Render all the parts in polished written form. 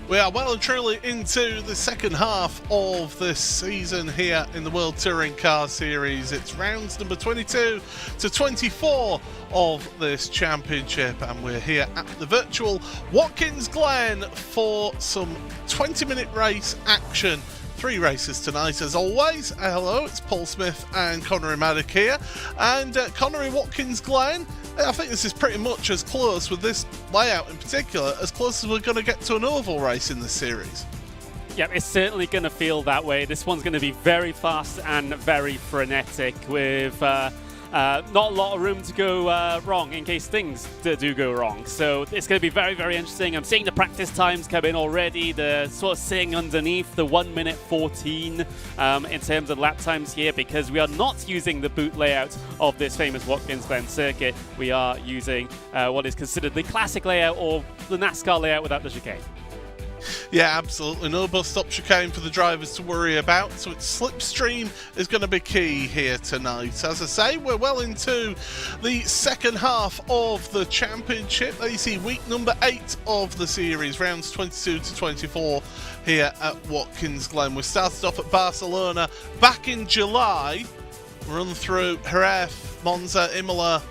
We are well and truly into the second half of this season here in the World Touring Car Series. It's rounds number 22 to 24 of this championship, and we're here at the virtual Watkins Glen for some 20-minute race action. 3 races tonight as always. Hello, it's Paul Smith and Connery Maddock here, and Connery, Watkins Glen, I think this is pretty much as close, with this layout in particular, as close as we're going to get to an oval race in this series. Yeah, it's certainly going to feel that way. This one's going to be very fast and very frenetic, with not a lot of room to go wrong in case things do go wrong. So it's going to be very, very interesting. I'm seeing the practice times come in already. They're sort of sitting underneath the 1 minute 14 in terms of lap times here, because we are not using the boot layout of this famous Watkins Glen circuit. We are using what is considered the classic layout, or the NASCAR layout without the chicane. Yeah, absolutely. No bus-stop chicane for the drivers to worry about, so its slipstream is going to be key here tonight. As I say, we're well into the second half of the championship. There you see week number 8 of the series, rounds 22 to 24 here at Watkins Glen. We started off at Barcelona back in July, run through Jerez, Monza, Imola,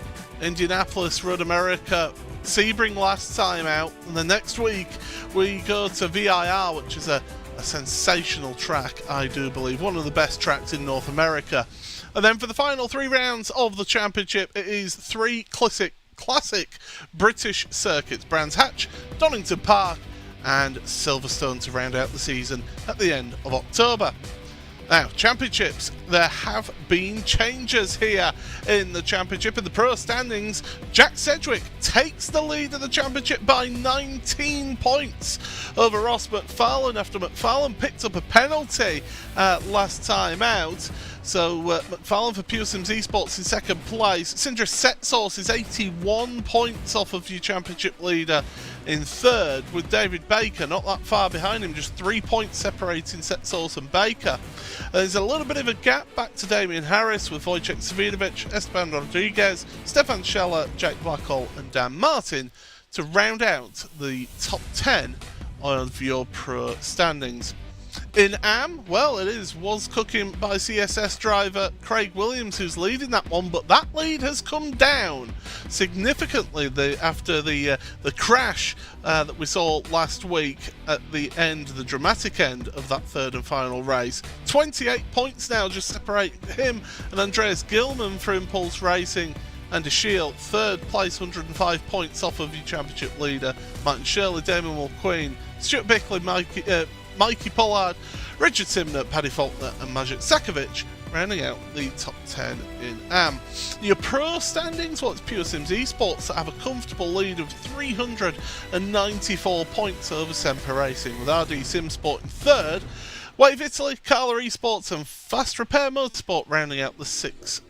Indianapolis, Road America, Sebring last time out, and the next week we go to VIR, which is a sensational track, I do believe, one of the best tracks in North America. And then for the final 3 rounds of the championship, it is 3 classic British circuits: Brands Hatch, Donington Park and Silverstone to round out the season at the end of October. Now, championships, there have been changes here in the championship. In the pro standings, Jack Sedgwick takes the lead of the championship by 19 points over Ross McFarlane after McFarlane picked up a penalty last time out. So McFarlane for Pure Sims Esports in second place. Sindre Setsource is 81 points off of your championship leader in third, with David Baker not that far behind him, just 3 points separating Setsource and Baker. There's a little bit of a gap back to Damien Harris, with Wojciech Savinovic, Esteban Rodriguez, Stefan Scheller, Jake Blackhall and Dan Martin to round out the top 10 of your pro standings. In AM, well, it was cooking by CSS driver Craig Williams who's leading that one, but that lead has come down significantly after the crash that we saw last week at the end, the dramatic end of that third and final race. 28 points now just separate him and Andreas Gilman for Impulse Racing. And a Shield, third place, 105 points off of your championship leader Martin Shirley, Damon Mulqueen, Stuart Bickley, Mikey Pollard, Richard Simner, Paddy Faulkner and Maciej Sakovic rounding out the top 10 in AM. Your pro standings, well, it's Pure Sims Esports that have a comfortable lead of 394 points over Semper Racing, with RD Simsport in third, Wave Italy, Carla Esports and Fast Repair Motorsport rounding out the 6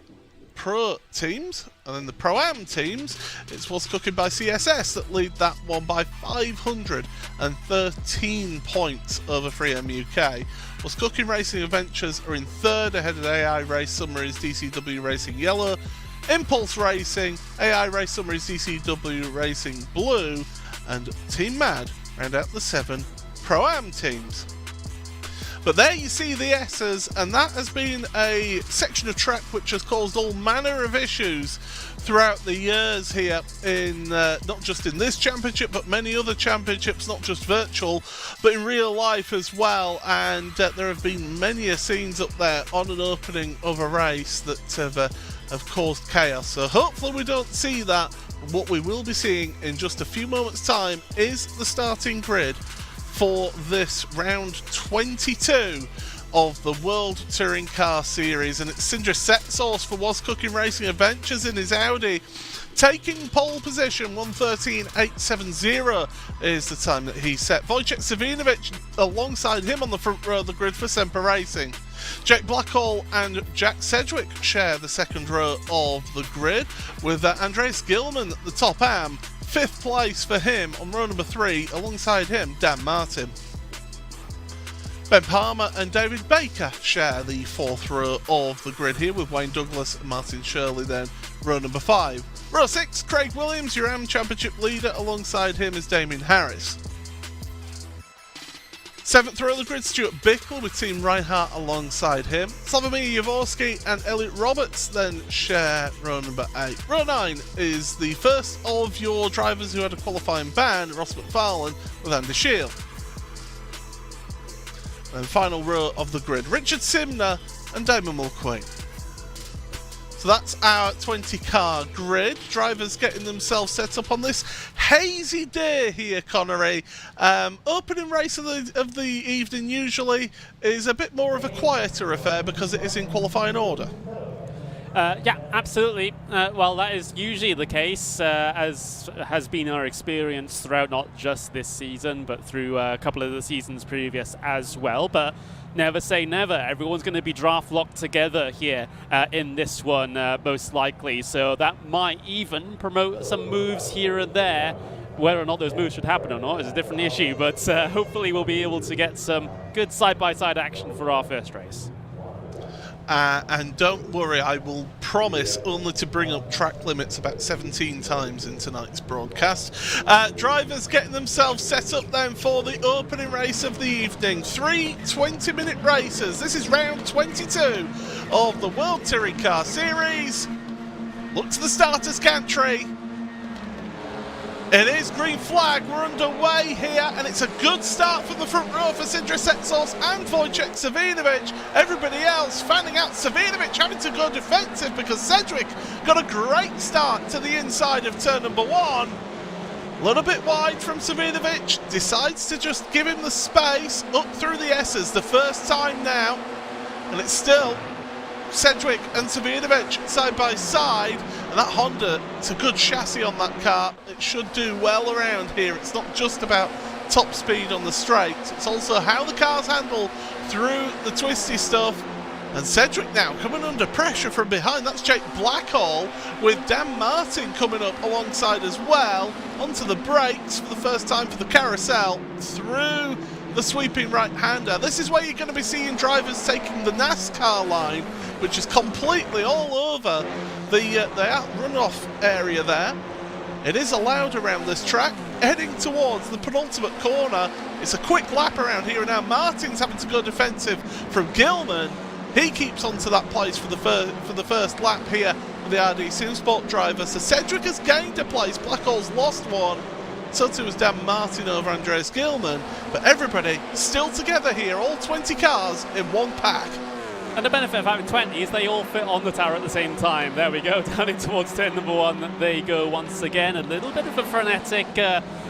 pro teams. And then the Pro-Am teams, it's What's Cooking by CSS that lead that one by 513 points over 3M UK. What's Cooking Racing Adventures are in third, ahead of AI Race Summaries, DCW Racing Yellow, Impulse Racing, AI Race Summaries, DCW Racing Blue, and Team Mad round out the 7 Pro-Am teams. But there you see the S's, and that has been a section of track which has caused all manner of issues throughout the years here in not just in this championship but many other championships, not just virtual but in real life as well. And there have been many scenes up there on an opening of a race that have caused chaos. So hopefully we don't see that. What we will be seeing in just a few moments time is the starting grid for this round 22 of the World Touring Car Series, and it's Sindre Setsource for Was Cooking Racing Adventures in his Audi, taking pole position. 1:13.870 is the time that he set. Wojciech Savinovic alongside him on the front row of the grid for Semper Racing. Jake Blackhall and Jack Sedgwick share the second row of the grid, with Andreas Gilman at the top am. 5th place for him on row number 3, alongside him Dan Martin. Ben Palmer and David Baker share the 4th row of the grid here, with Wayne Douglas and Martin Shirley then row number 5. Row 6, Craig Williams, your AM Championship leader, alongside him is Damien Harris. 7th row of the grid, Stuart Bickle with Team Reinhardt alongside him. Slavomir Jaworski and Elliot Roberts then share row number 8. Row 9 is the first of your drivers who had a qualifying ban, Ross McFarlane with Andy Shield. And final row of the grid, Richard Simner and Damon Mulqueen. So that's our 20-car grid. Drivers getting themselves set up on this hazy day here, Connery. Opening race of the evening usually is a bit more of a quieter affair because it is in qualifying order. Yeah, absolutely. Well, that is usually the case, as has been our experience throughout not just this season, but through a couple of the seasons previous as well. But never say never. Everyone's going to be draft locked together here in this one, most likely. So that might even promote some moves here and there. Whether or not those moves should happen or not is a different issue, but hopefully we'll be able to get some good side-by-side action for our first race. And don't worry, I will promise only to bring up track limits about 17 times in tonight's broadcast. Drivers getting themselves set up then for the opening race of the evening. 3 20-minute races. This is round 22 of the World Touring Car Series. Look to the starters gantry. It is green flag, we're underway here, and it's a good start from the front row for Sindre Setsource and Wojciech Savinovic. Everybody else fanning out. Savinovic having to go defensive because Sedgwick got a great start to the inside of turn number 1. A little bit wide from Savinovic, decides to just give him the space up through the S's the first time now, and it's still Sedgwick and Savinovic side by side, and that Honda, it's a good chassis on that car. It should do well around here. It's not just about top speed on the straights, it's also how the cars handle through the twisty stuff. And Sedgwick now coming under pressure from behind. That's Jake Blackhall with Dan Martin coming up alongside as well. Onto the brakes for the first time for the carousel through the sweeping right-hander. This is where you're going to be seeing drivers taking the NASCAR line, which is completely all over the runoff area there. It is allowed around this track. Heading towards the penultimate corner. It's a quick lap around here, and now Martin's having to go defensive from Gilman. He keeps onto that place for the first lap here with the RD Sim Sport driver. So Sedgwick has gained a place. Blackhall's lost one. So too was Dan Martin over Andreas Gilman. But everybody still together here, all 20 cars in one pack. And the benefit of having 20 is they all fit on the tower at the same time. There we go, down in towards turn number 1. They go once again. A little bit of a frenetic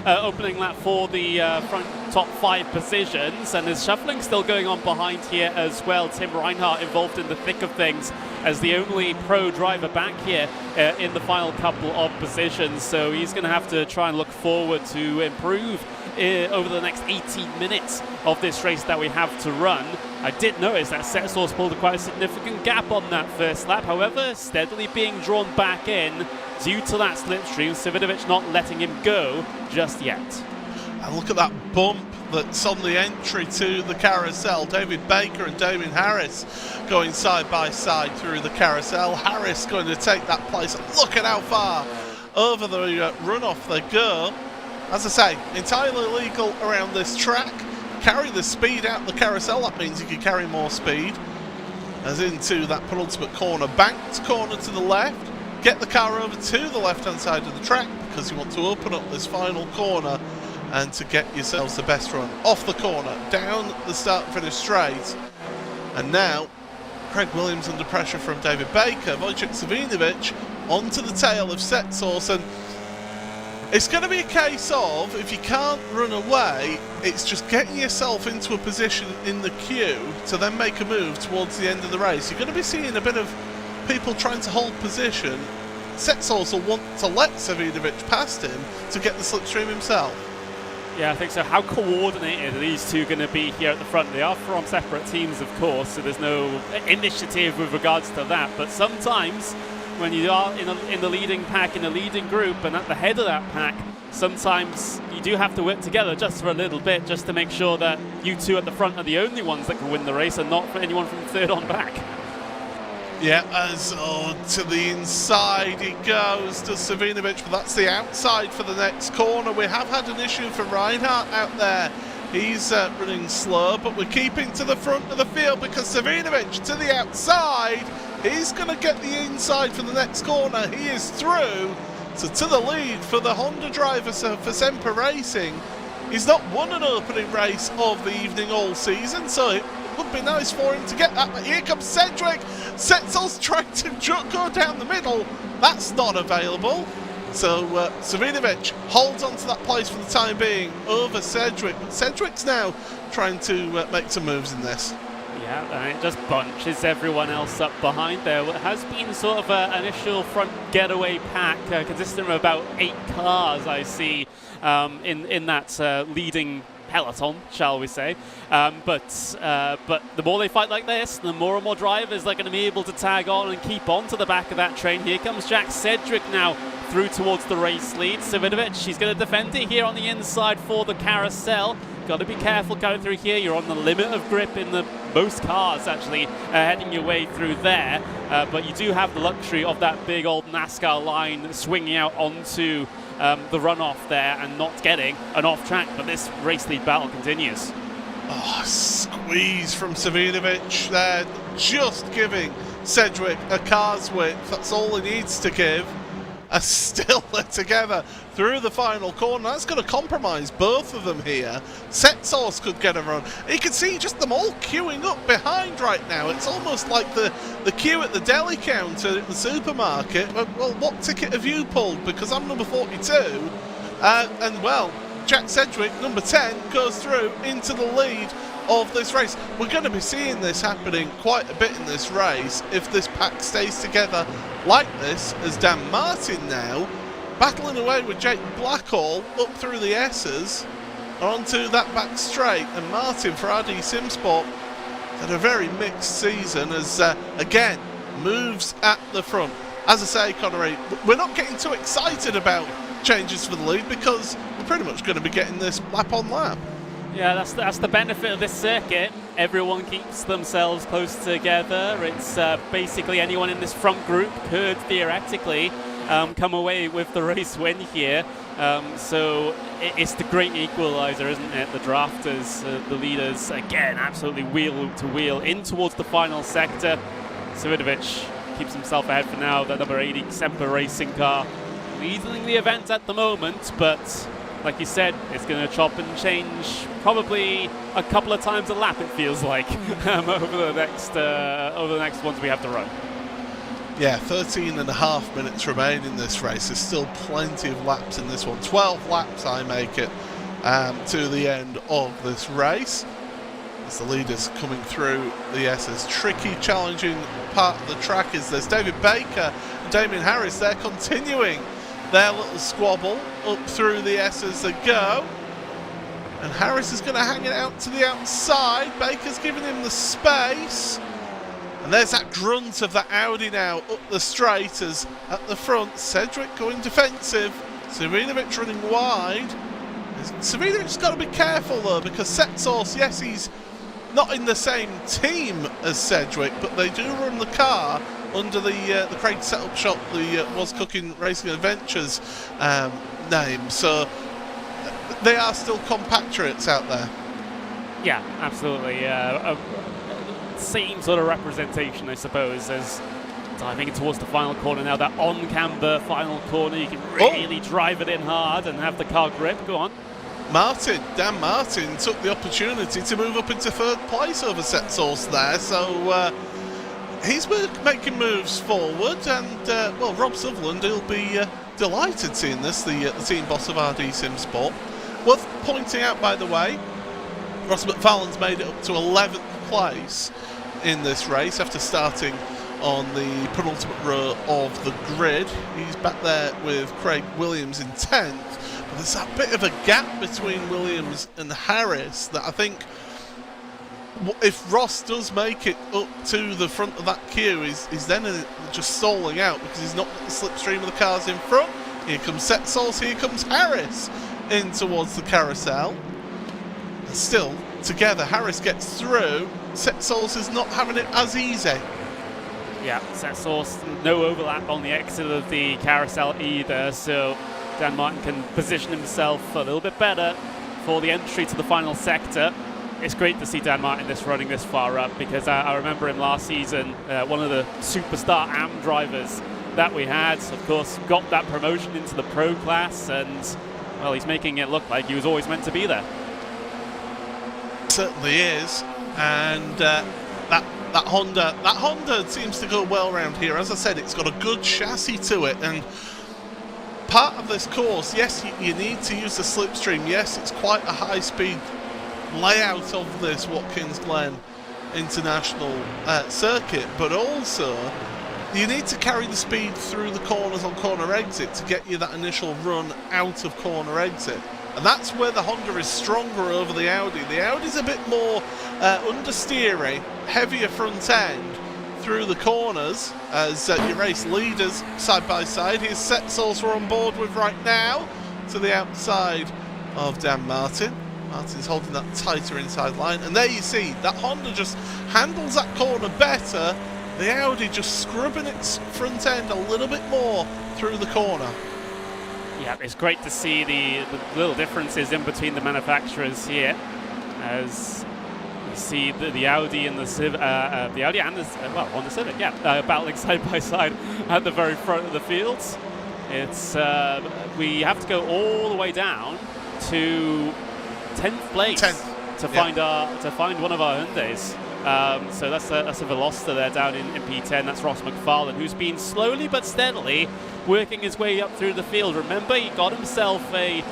opening lap for the front top 5 positions. And there's shuffling still going on behind here as well. Tim Reinhardt involved in the thick of things as the only pro driver back here in the final couple of positions. So he's going to have to try and look forward to improve over the next 18 minutes of this race that we have to run. I did notice that Setsource pulled quite a significant gap on that first lap, however, steadily being drawn back in due to that slipstream. Savinovic not letting him go just yet. And look at that bump that's on the entry to the carousel. David Baker and Damien Harris going side by side through the carousel. Harris going to take that place. Look at how far over the runoff they go. As I say, entirely legal around this track. Carry the speed out the carousel, that means you can carry more speed. As into that penultimate corner, banked corner to the left. Get the car over to the left-hand side of the track because you want to open up this final corner and to get yourselves the best run. Off the corner, down the start and finish straight. And now, Craig Williams under pressure from David Baker. Wojciech Savinovic onto the tail of Setsource, and It's going to be a case of, if you can't run away, it's just getting yourself into a position in the queue to then make a move towards the end of the race. You're going to be seeing a bit of people trying to hold position. Setsos will want to let Savinovic past him to get the slipstream himself. Yeah, I think so. How coordinated are these two going to be here at the front? They are from separate teams, of course, so there's no initiative with regards to that. But sometimes, when you are in the leading pack, in the leading group, and at the head of that pack, sometimes you do have to work together just for a little bit, just to make sure that you two at the front are the only ones that can win the race, and not for anyone from third on back. Yeah, as to the inside he goes to Savinovic, but that's the outside for the next corner. We have had an issue for Reinhardt out there. He's running slow, but we're keeping to the front of the field because Savinovic to the outside. He's going to get the inside for the next corner. He is through. So to the lead for the Honda driver for Semper Racing. He's not won an opening race of the evening all season, so it would be nice for him to get that. But here comes Sedgwick. Setzel's trying to go down the middle. That's not available. So Savinovic holds on to that place for the time being over Sedgwick. But Sedgwick's now trying to make some moves in this. Yeah, and it just bunches everyone else up behind there. It has been sort of an initial front getaway pack, consisting of about 8 cars I see in that leading peloton, shall we say. But the more they fight like this, the more and more drivers are going to be able to tag on and keep on to the back of that train. Here comes Jack Sedgwick now through towards the race lead. Savinovic, she's going to defend it here on the inside for the carousel. Got to be careful going through here. You're on the limit of grip in the most cars, actually, heading your way through there. But you do have the luxury of that big old NASCAR line swinging out onto the runoff there and not getting an off track. But this race lead battle continues. Oh, squeeze from Savinovic there, just giving Sedgwick a car's width. That's all he needs to give. And still they're together through the final corner. That's going to compromise both of them here. Setsos could get a run. You can see just them all queuing up behind right now. It's almost like the queue at the deli counter in the supermarket. Well, what ticket have you pulled? Because I'm number 42. And well, Jack Sedgwick, number 10, goes through into the lead of this race. We're going to be seeing this happening quite a bit in this race if this pack stays together like this, as Dan Martin now battling away with Jake Blackall up through the S's onto that back straight. And Martin for RD Simsport had a very mixed season as again moves at the front. As I say, Connery, we're not getting too excited about changes for the lead because we're pretty much going to be getting this lap on lap. Yeah, that's the benefit of this circuit. Everyone keeps themselves close together. It's basically anyone in this front group could theoretically come away with the race win here. So it's the great equalizer, isn't it? The drafters, the leaders, again, absolutely wheel to wheel in towards the final sector. Savinovic keeps himself ahead for now. That number 80 Semper Racing car leading the event at the moment, but like you said, it's going to chop and change probably a couple of times a lap, it feels like, over the next ones we have to run. Yeah, 13 and a half minutes remain in this race. There's still plenty of laps in this one. 12 laps I make it to the end of this race. As the leaders coming through the S's. Tricky, challenging part of the track is this. David Baker and Damien Harris, they're continuing their little squabble up through the S as they go. And Harris is going to hang it out to the outside. Baker's giving him the space. And there's that grunt of that Audi now up the straight as at the front. Sedgwick going defensive. Savinovic running wide. Savinovic's got to be careful though, because Setsos, yes, he's not in the same team as Sedgwick, but they do run the car under the Craig Setup Shop, the Was Cooking Racing Adventures name. So they are still compatriots out there. Yeah, absolutely. Same sort of representation, I suppose, as diving towards the final corner now. That on-camber final corner, you can really drive it in hard and have the car grip. Go on. Dan Martin took the opportunity to move up into third place over Setsos there. So he's making moves forward, and well, Rob Sutherland, he'll be delighted seeing this, the team boss of RD Sim Sport. Worth pointing out, by the way, Ross McFarlane's made it up to 11th place in this race after starting on the penultimate row of the grid. He's back there with Craig Williams in 10th, but there's that bit of a gap between Williams and Harris that I think if Ross does make it up to the front of that queue, he's then just stalling out because he's not got the slipstream of the cars in front. Here comes Setsource, here comes Harris in towards the carousel. And still, together, Harris gets through. Setsource is not having it as easy. Yeah, Setsource, no overlap on the exit of the carousel either, so Dan Martin can position himself a little bit better for the entry to the final sector. It's great to see Dan Martin running this far up, because I remember him last season, one of the superstar AM drivers that we had, of course, got that promotion into the pro class, and, well, he's making it look like he was always meant to be there. Certainly is, and that Honda seems to go well around here. As I said, it's got a good chassis to it, and part of this course, yes, you need to use the slipstream. Yes, it's quite a high-speed layout of this Watkins Glen International circuit, but also you need to carry the speed through the corners on corner exit to get you that initial run out of corner exit. And that's where the Honda is stronger over the Audi. The Audi's a bit more understeery, heavier front end through the corners as your race leaders side by side. Here's Setsource we're on board with right now to the outside of Dan Martin. Martin's holding that tighter inside line. And there you see, that Honda just handles that corner better. The Audi just scrubbing its front end a little bit more through the corner. Yeah, it's great to see the little differences in between the manufacturers here, as you see the Audi and the Audi and the Honda Civic, battling side by side at the very front of the field. It's we have to go all the way down to 10th place to find one of our Hyundais. So that's a Veloster there down in P10. That's Ross McFarlane, who's been slowly but steadily working his way up through the field. Remember, he got himself a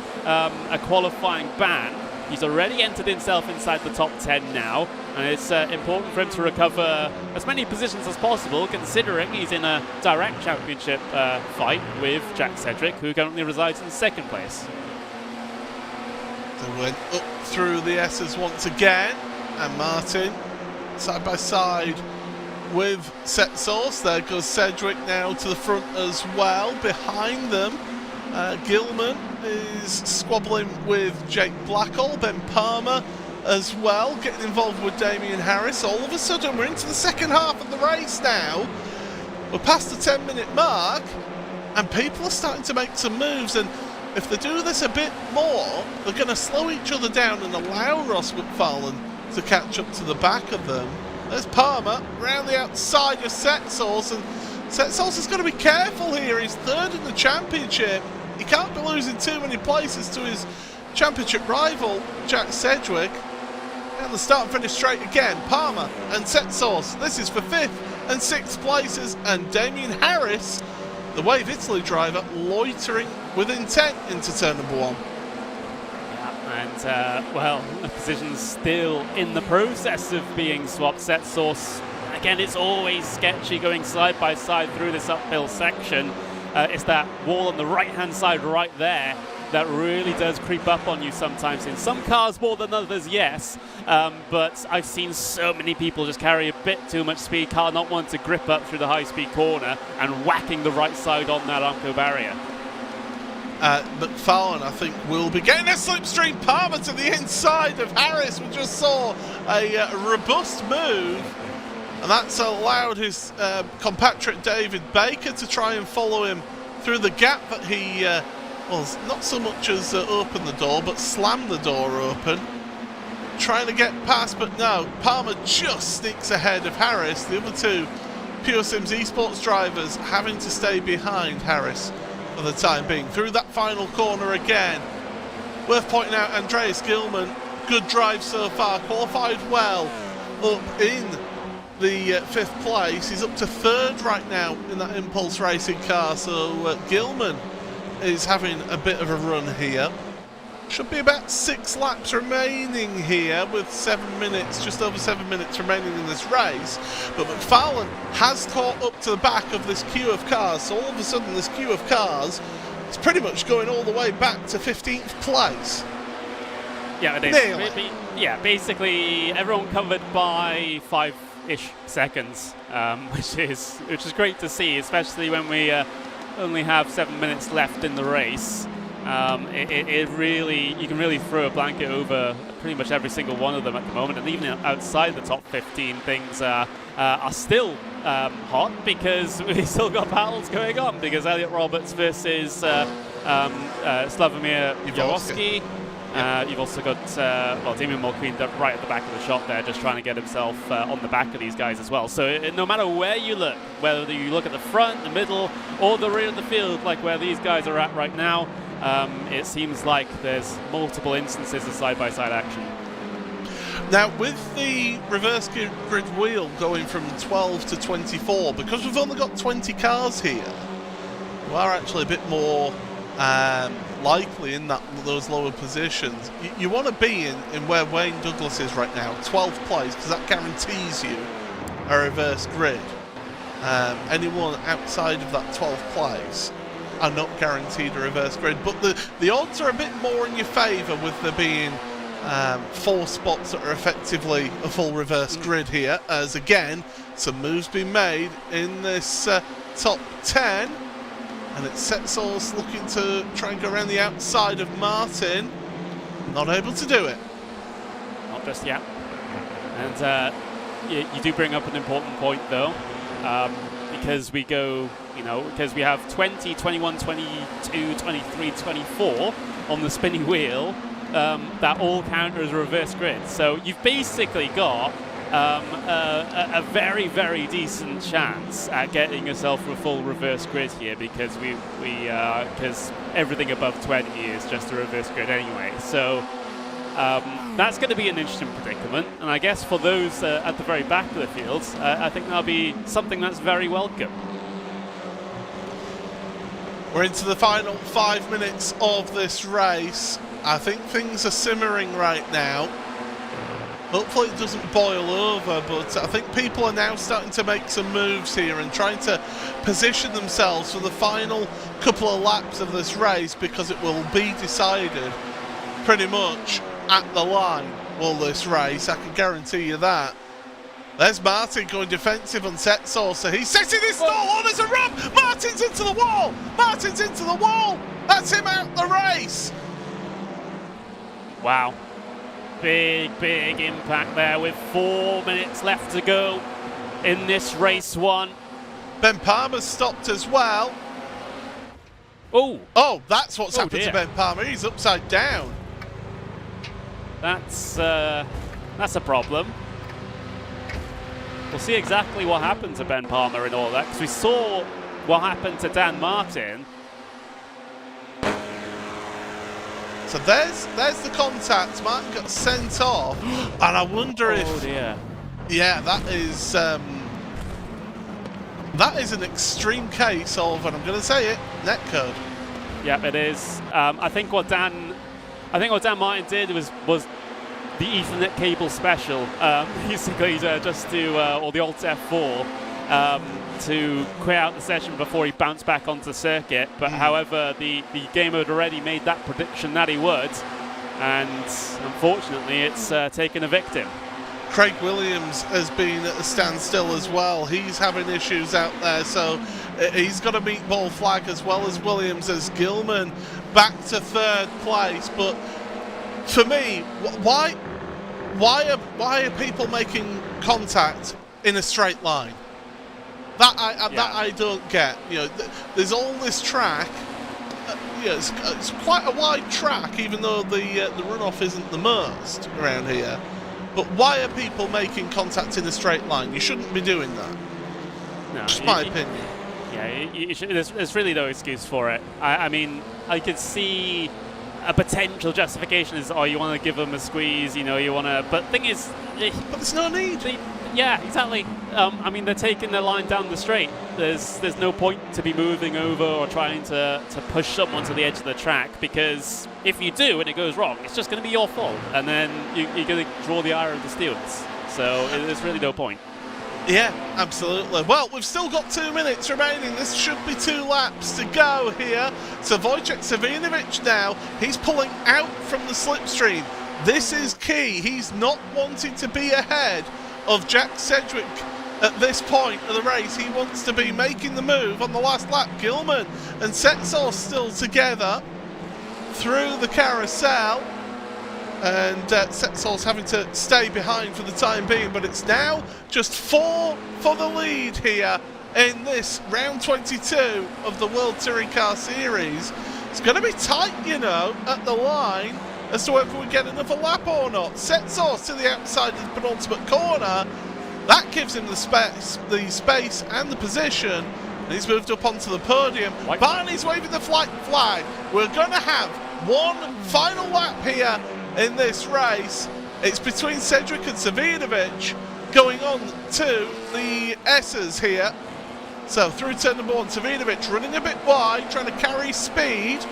qualifying ban. He's already entered himself inside the top 10 now, and it's important for him to recover as many positions as possible, considering he's in a direct championship fight with Jack Cedric, who currently resides in second place. They went up through the S's once again, and Martin side by side with Setsource. There goes Cedric now to the front as well. Behind them, Gilman is squabbling with Jake Blackall. Ben Palmer as well, getting involved with Damien Harris. All of a sudden, we're into the second half of the race now. We're past the 10-minute mark, and people are starting to make some moves. And if they do this a bit more, they're going to slow each other down and allow Ross McFarlane to catch up to the back of them. There's Palmer round the outside of Setsource, and Setsource has got to be careful here. He's third in the championship. He can't be losing too many places to his championship rival, Jack Sedgwick. And the start and finish straight again. Palmer and Setsource. This is for 5th and 6th places, and Damien Harris, the Wave Italy driver, loitering with intent into turn number 1. And, well, the position's still in the process of being swapped. Setsource, again, it's always sketchy going side by side through this uphill section. It's that wall on the right-hand side right there that really does creep up on you sometimes. In some cars more than others, yes, but I've seen so many people just carry a bit too much speed, car not wanting to grip up through the high-speed corner and whacking the right side on that Armco barrier. McFarlane, I think, will be getting a slipstream. Palmer to the inside of Harris. We just saw a robust move, and that's allowed his compatriot David Baker to try and follow him through the gap that he, well, not so much as opened the door, but slammed the door open. Trying to get past, but no, Palmer just sneaks ahead of Harris. The other two Pure Sims Esports drivers having to stay behind Harris for the time being. Through that final corner again. Worth pointing out, Andreas Gilman, good drive so far, qualified well, up in the 5th place. He's up to 3rd right now in that Impulse Racing car, so Gilman is having a bit of a run here. Should be about 6 laps remaining here with 7 minutes, just over 7 minutes remaining in this race. But McFarlane has caught up to the back of this queue of cars, so all of a sudden this queue of cars is pretty much going all the way back to 15th place. Yeah, it is. Yeah, basically everyone covered by 5-ish seconds, which is great to see, especially when we only have 7 minutes left in the race. It really, you can really throw a blanket over pretty much every single one of them at the moment, and even outside the top 15, things are still hot because we've still got battles going on. Because Elliot Roberts versus Slavomir Jaworski. You've also got Damien Mulqueen right at the back of the shot there, just trying to get himself on the back of these guys as well. So no matter where you look, whether you look at the front, the middle, or the rear of the field, like where these guys are at right now, it seems like there's multiple instances of side-by-side action. Now, with the reverse grid wheel going from 12 to 24, because we've only got 20 cars here, we are actually a bit more likely in those lower positions. You want to be in where Wayne Douglas is right now, 12th place, because that guarantees you a reverse grid. Anyone outside of that 12th place are not guaranteed a reverse grid, but the odds are a bit more in your favour with there being 4 spots that are effectively a full reverse grid here, as again some moves being made in this top 10, and it's Setsource looking to try and go around the outside of Martin, not able to do it. Not just yet. And you do bring up an important point though, because we go, because we have 20, 21, 22, 23, 24 on the spinning wheel, that all count as a reverse grid. So you've basically got a very, very decent chance at getting yourself a full reverse grid here, because because everything above 20 is just a reverse grid anyway. So that's going to be an interesting predicament, and I guess for those at the very back of the fields, I think that'll be something that's very welcome. We're into the final 5 minutes of this race. I think things are simmering right now. Hopefully it doesn't boil over, but I think people are now starting to make some moves here and trying to position themselves for the final couple of laps of this race, because it will be decided pretty much at the line, will this race, I can guarantee you that. There's Martin going defensive on Setsource, so he's setting his stall. Oh, there's a run! Martin's into the wall! Martin's into the wall! That's him out the race! Wow. Big, big impact there with 4 minutes left to go in this race one. Ben Palmer's stopped as well. Oh, that's what's happened to Ben Palmer. He's upside down. That's a problem. We'll see exactly what happened to Ben Palmer and all that, because we saw what happened to Dan Martin. So there's the contact. Martin got sent off, and I wonder if... Oh dear. Yeah, that is an extreme case of, and I'm going to say it, netcode. Yeah, it is. I think what Dan Martin did was the Ethernet cable special, basically just to, or the Alt F4, to quit out the session before he bounced back onto the circuit. But however, the game had already made that prediction that he would, and unfortunately it's taken a victim. Craig Williams has been at a standstill as well. He's having issues out there, so he's got a meet ball flag as well as Williams, as Gilman back to 3rd place. But for me, why are people making contact in a straight line? That I don't get. There's all this track. It's quite a wide track, even though the runoff isn't the most around here. But why are people making contact in a straight line? You shouldn't be doing that. No, just my opinion. Yeah, there's really no excuse for it. I mean, I could see a potential justification is, you want to give them a squeeze, you want to. But the thing is, but there's no need. Yeah, exactly. I mean, they're taking their line down the straight. There's no point to be moving over or trying to push someone to the edge of the track, because if you do and it goes wrong, it's just going to be your fault, and then you're going to draw the ire of the stewards. So there's really no point. Yeah, absolutely. Well, we've still got 2 minutes remaining. This should be 2 laps to go here. So Wojciech Savinovic now, he's pulling out from the slipstream. This is key. He's not wanting to be ahead of Jack Sedgwick at this point of the race. He wants to be making the move on the last lap. Gilman and Setsos still together through the carousel, and Setsos having to stay behind for the time being, but it's now just 4 for the lead here in this round 22 of the World Touring Car Series. It's going to be tight, you know, at the line as to whether we get another lap or not. Setsos to the outside of the penultimate corner. That gives him the space and the position. And he's moved up onto the podium. Barney's waving the flag. We're going to have one final lap here in this race. It's between Sedgwick and Savinovic going on to the S's here. So through turn number 1, Savinovic running a bit wide, trying to carry speed,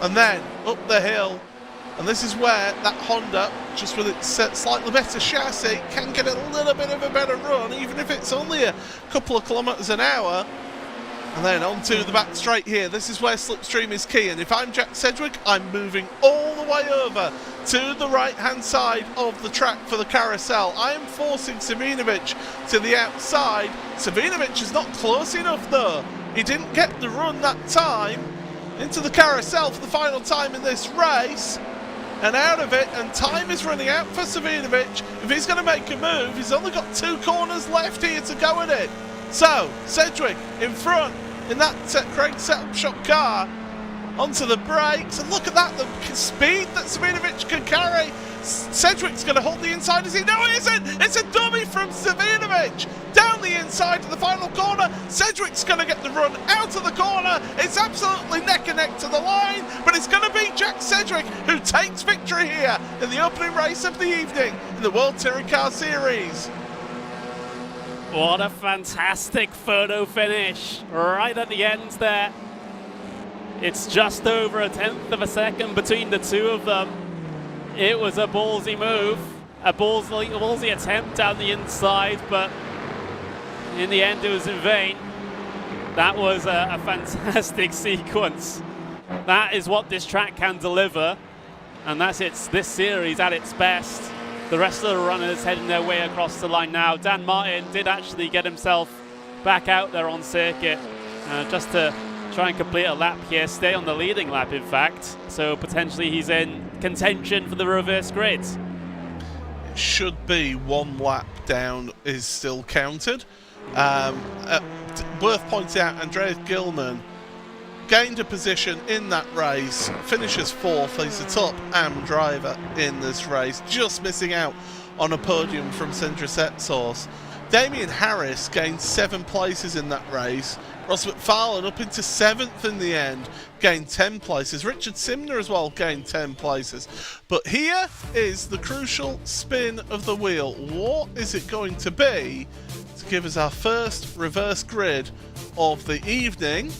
and then up the hill. And this is where that Honda, just with its slightly better chassis, can get a little bit of a better run, even if it's only a couple of kilometres an hour. And then onto the back straight here. This is where slipstream is key. And if I'm Jack Sedgwick, I'm moving all the way over to the right-hand side of the track for the carousel. I am forcing Savinovic to the outside. Savinovic is not close enough, though. He didn't get the run that time into the carousel for the final time in this race. And out of it, and time is running out for Savinovic. If he's going to make a move, he's only got 2 corners left here to go at it. So, Sedgwick in front in that Craig setup shop car, onto the brakes, and look at that, the speed that Savinovic can carry. Sedgwick's going to hold the inside, is he? No, it isn't! It's a dummy from Savinovic! Down the inside of the final corner, Sedgwick's going to get the run out of the corner. It's absolutely neck and neck to the line, but it's going to be Jack Sedgwick who takes victory here in the opening race of the evening in the World Touring Car Series. What a fantastic photo finish right at the end there. It's just over 1/10 of a second between the two of them. It was a ballsy move, a ballsy attempt down the inside, but in the end it was in vain. That was a fantastic sequence. That is what this track can deliver, and that's this series at its best. The rest of the runners heading their way across the line now. Dan Martin did actually get himself back out there on circuit just to try and complete a lap here, stay on the leading lap in fact, so potentially he's in contention for the reverse grid. It should be 1 lap down is still counted. Worth pointing out, Andreas Gilman gained a position in that race, finishes 4th. He's the top AM driver in this race, just missing out on a podium from Sindre Setsos. Damien Harris gained 7 places in that race. Ross McFarlane up into 7th in the end, gained 10 places. Richard Simner as well gained 10 places. But here is the crucial spin of the wheel. What is it going to be to give us our first reverse grid of the evening?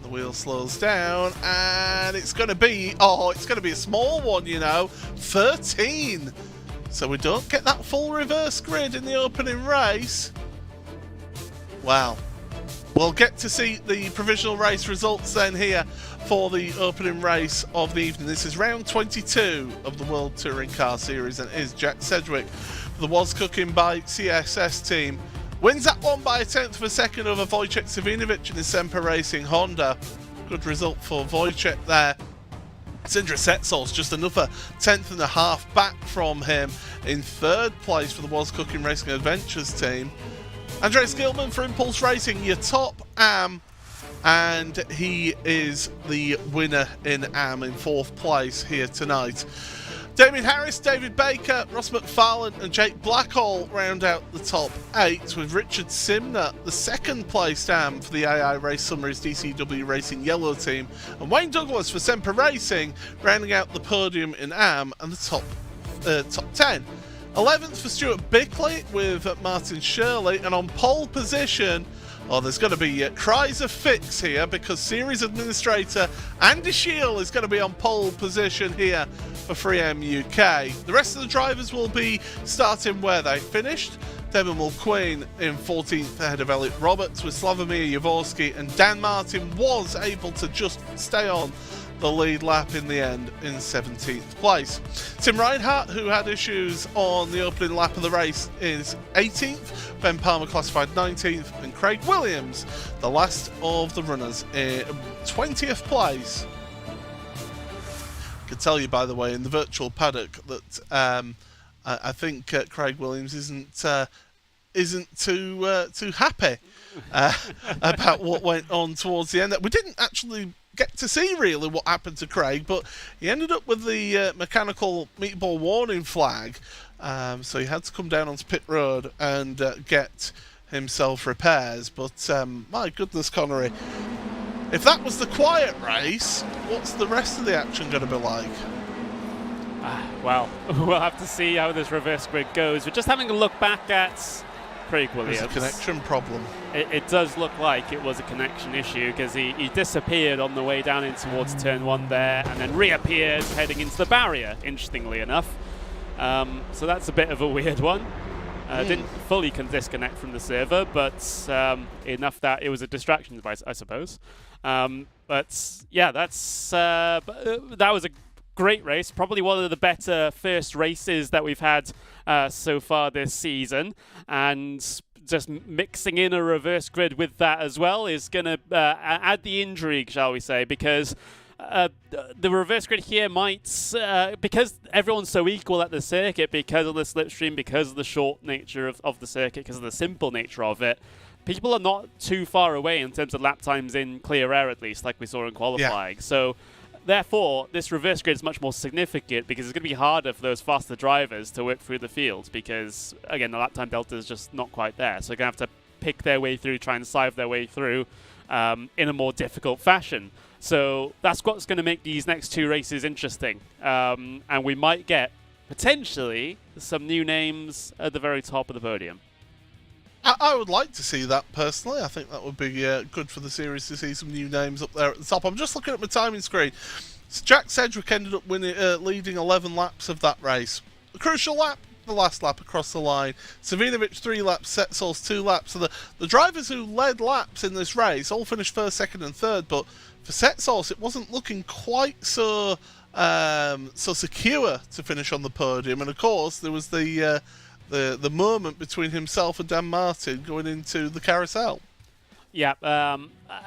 The wheel slows down, and it's going to be, it's going to be a small one, you know, 13. So we don't get that full reverse grid in the opening race. Wow. We'll get to see the provisional race results then here for the opening race of the evening. This is round 22 of the World Touring Car Series, and it is Jack Sedgwick, the Was Cooking by CSS team. Wins that one by 1/10 of a second over Wojciech Savinovic in the Semper Racing Honda. Good result for Wojciech there. Sindre Setsos just another 1/10.5 back from him in 3rd place for the Was Cooking Racing Adventures team. Andreas Gilman for Impulse Racing, your top AM, and he is the winner in AM in 4th place here tonight. Damien Harris, David Baker, Ross McFarlane and Jake Blackall round out the top 8, with Richard Simner, the 2nd placed AM for the AI Race Summaries DCW Racing Yellow team, and Wayne Douglas for Semper Racing rounding out the podium in AM and the top 10. 11th for Stuart Bickley with Martin Shirley, and on pole position, there's going to be cries of fix here because series administrator Andy Shield is going to be on pole position here for 3M UK. The rest of the drivers will be starting where they finished. Devon McQueen in 14th ahead of Elliot Roberts, with Slavomir Jaworski, and Dan Martin was able to just stay on the lead lap in the end in 17th place. Tim Reinhardt, who had issues on the opening lap of the race, is 18th. Ben Palmer classified 19th, and Craig Williams, the last of the runners, in 20th place. I can tell you, by the way, in the virtual paddock that I think Craig Williams isn't too happy about what went on towards the end. We didn't actually get to see really what happened to Craig, but he ended up with the mechanical meatball warning flag, so he had to come down onto pit road and get himself repairs. But my goodness, Connery, if that was the quiet race, what's the rest of the action going to be like? Well, we'll have to see how this reverse grid goes. We're just having a look back at Craig Williams. There's a connection problem. It does look like it was a connection issue because he disappeared on the way down in towards turn 1 there and then reappeared heading into the barrier, interestingly enough. So that's a bit of a weird one. Didn't fully disconnect from the server, but enough that it was a distraction device, I suppose. But yeah, that was a great race, probably one of the better first races that we've had so far this season, and just mixing in a reverse grid with that as well is going to add the intrigue, shall we say, because the reverse grid here might, because everyone's so equal at the circuit, because of the slipstream, because of the short nature of the circuit, because of the simple nature of it, people are not too far away in terms of lap times in clear air, at least, like we saw in qualifying. Yeah. So therefore, this reverse grid is much more significant because it's going to be harder for those faster drivers to work through the field because, again, the lap time delta is just not quite there. So they're going to have to pick their way through, try and sieve their way through in a more difficult fashion. So that's what's going to make these next two races interesting. And we might get, potentially, some new names at the very top of the podium. I would like to see that personally. I think that would be good for the series to see some new names up there at the top. I'm just looking at my timing screen. So Jack Sedgwick ended up leading 11 laps of that race. A crucial lap, the last lap across the line. Savinovic 3 laps, Setsols 2 laps. So the drivers who led laps in this race all finished first, second, and third. But for Setsols, it wasn't looking quite so secure to finish on the podium. And of course, there was the moment between himself and Dan Martin going into the carousel. Yeah.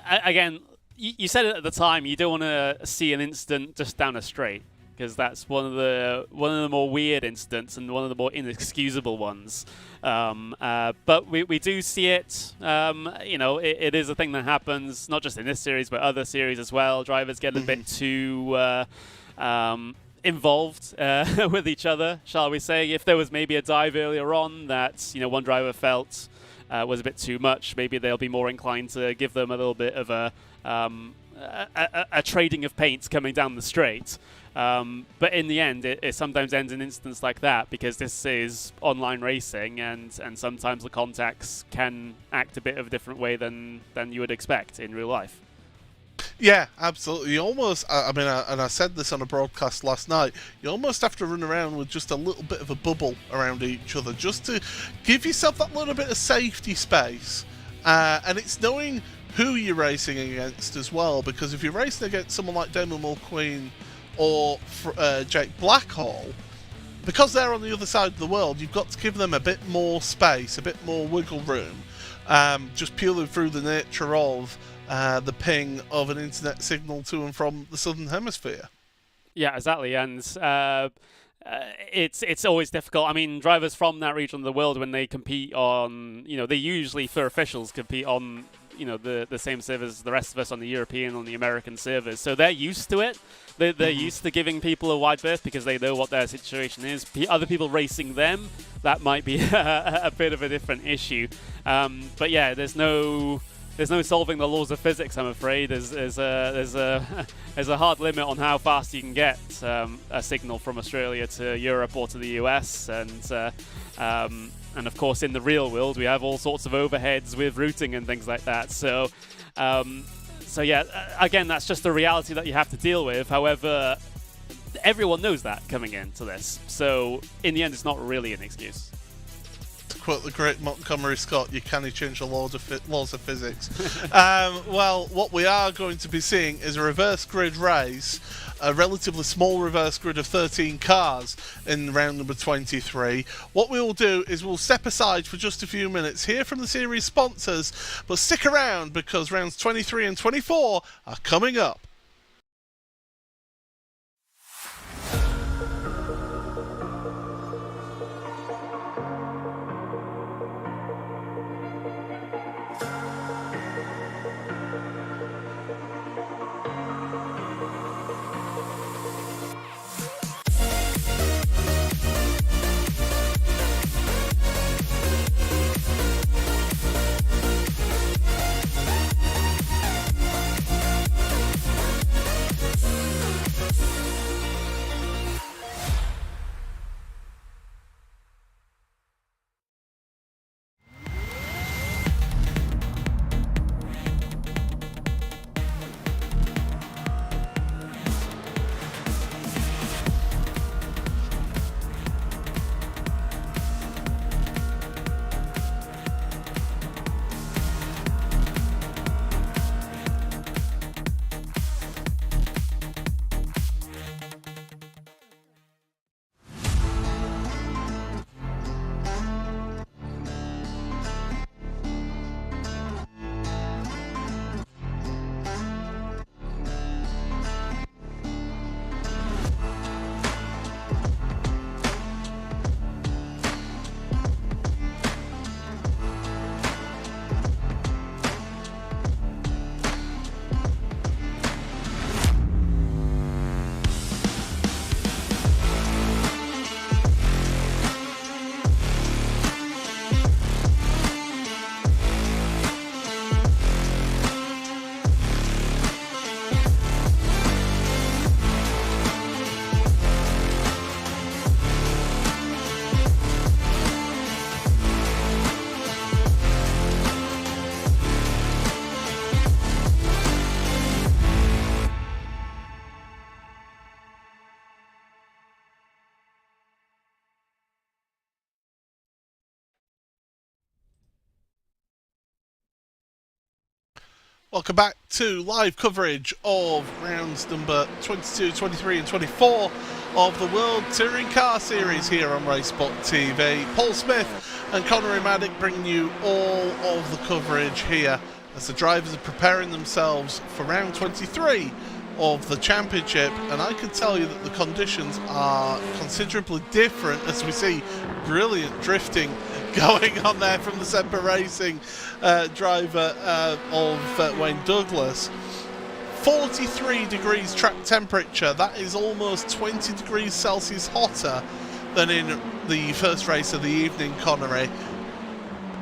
Again, you said it at the time. You don't want to see an incident just down a straight because that's one of the more weird incidents and one of the more inexcusable ones. But we do see it. It is a thing that happens not just in this series but other series as well. Drivers get a bit too involved with each other, shall we say. If there was maybe a dive earlier on that one driver felt was a bit too much, maybe they'll be more inclined to give them a little bit of a trading of paints coming down the straight. But in the end, it sometimes ends in instances like that because this is online racing, and sometimes the contacts can act a bit of a different way than you would expect in real life. Yeah, absolutely. You almost, and I said this on a broadcast last night, you almost have to run around with just a little bit of a bubble around each other just to give yourself that little bit of safety space. And it's knowing who you're racing against as well, because if you're racing against someone like Damon Mulqueen or Jake Blackhall, because they're on the other side of the world, you've got to give them a bit more space, a bit more wiggle room, just purely through the nature of the ping of an internet signal to and from the southern hemisphere. Yeah, exactly, and it's always difficult. I mean, drivers from that region of the world, when they compete on, they usually, for officials, compete on, the same servers as the rest of us on the European, on the American servers. So they're used to it. They're used to giving people a wide berth because they know what their situation is. Other people racing them, that might be a bit of a different issue. But yeah, there's no there's no solving the laws of physics, I'm afraid. There's a hard limit on how fast you can get a signal from Australia to Europe or to the US, and of course in the real world we have all sorts of overheads with routing and things like that. So yeah, again, that's just the reality that you have to deal with. However, everyone knows that coming into this, so in the end it's not really an excuse. To quote the great Montgomery Scott, you can't change the laws of physics. Well, what we are going to be seeing is a reverse grid race, a relatively small reverse grid of 13 cars in round number 23. What we will do is we'll step aside for just a few minutes, hear from the series sponsors, but stick around because rounds 23 and 24 are coming up. Welcome back to live coverage of rounds number 22, 23 and 24 of the World Touring Car Series here on RaceSpotTV. Paul Smith and Connery Maddock bringing you all of the coverage here as the drivers are preparing themselves for round 23 of the championship, and I can tell you that the conditions are considerably different as we see brilliant drifting going on there from the Semper Racing driver of Wayne Douglas. 43 degrees track temperature, that is almost 20 degrees Celsius hotter than in the first race of the evening, Connery.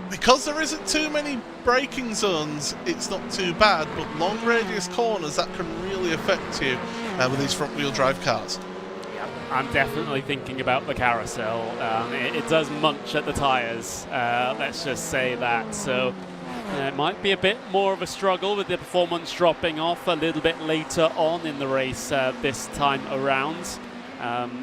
Because there isn't too many braking zones, it's not too bad, but long radius corners, that can really affect you with these front wheel drive cars. I'm definitely thinking about the carousel. It does munch at the tyres, let's just say that. So it might be a bit more of a struggle with the performance dropping off a little bit later on in the race this time around.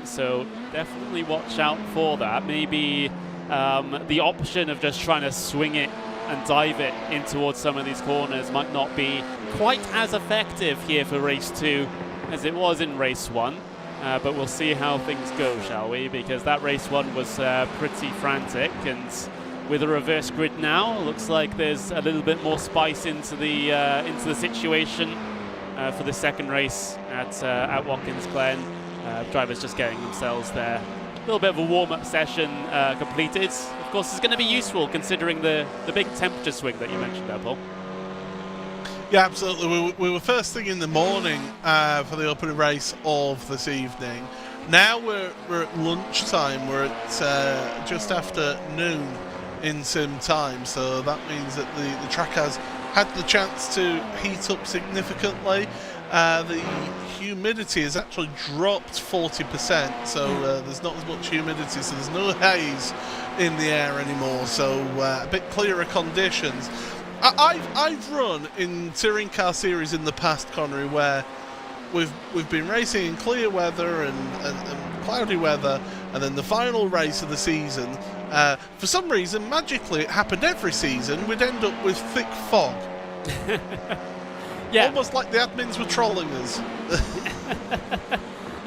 So definitely watch out for that. Maybe the option of just trying to swing it and dive it in towards some of these corners might not be quite as effective here for race 2 as it was in race 1. But we'll see how things go, shall we? Because that race 1 was pretty frantic, and with a reverse grid now, looks like there's a little bit more spice into the situation for the second race at Watkins Glen. Drivers just getting themselves there. A little bit of a warm-up session completed. Of course, it's going to be useful considering the big temperature swing that you mentioned there, Paul. Yeah, absolutely. We were first thing in the morning for the opening race of this evening. Now we're at lunchtime. We're at just after noon in sim time, so that means that the track has had the chance to heat up significantly. The humidity has actually dropped 40%, so there's not as much humidity, so there's no haze in the air anymore, so a bit clearer conditions. I've run in touring car series in the past, Connery, where we've been racing in clear weather and cloudy weather, and then the final race of the season, for some reason, magically, it happened every season, we'd end up with thick fog. Yeah. Almost like the admins were trolling us.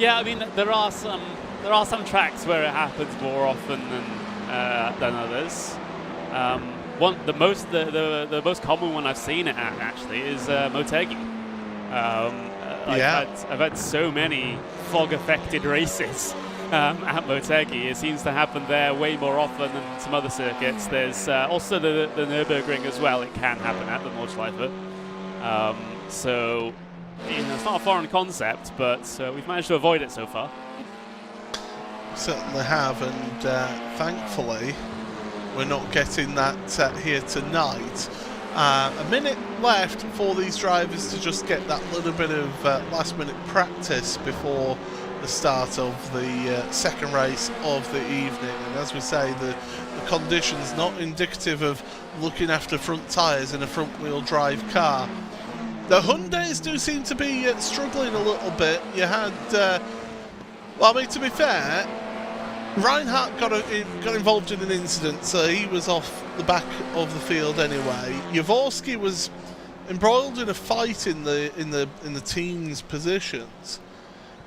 Yeah, I mean, there are some tracks where it happens more often than others. The most common one I've seen it at actually is Motegi. I've had so many fog-affected races at Motegi. It seems to happen there way more often than some other circuits. There's also the Nürburgring as well. It can happen at the Nordschleife. So, it's not a foreign concept, but we've managed to avoid it so far. Certainly have, and thankfully we're not getting that here tonight. A minute left for these drivers to just get that little bit of last-minute practice before the start of the second race of the evening. And as we say, the conditions not indicative of looking after front tyres in a front-wheel drive car. The Hyundais do seem to be struggling a little bit. You had, well, I mean, to be fair, Reinhardt got involved in an incident, so he was off the back of the field anyway. Jaworski was embroiled in a fight in the team's positions.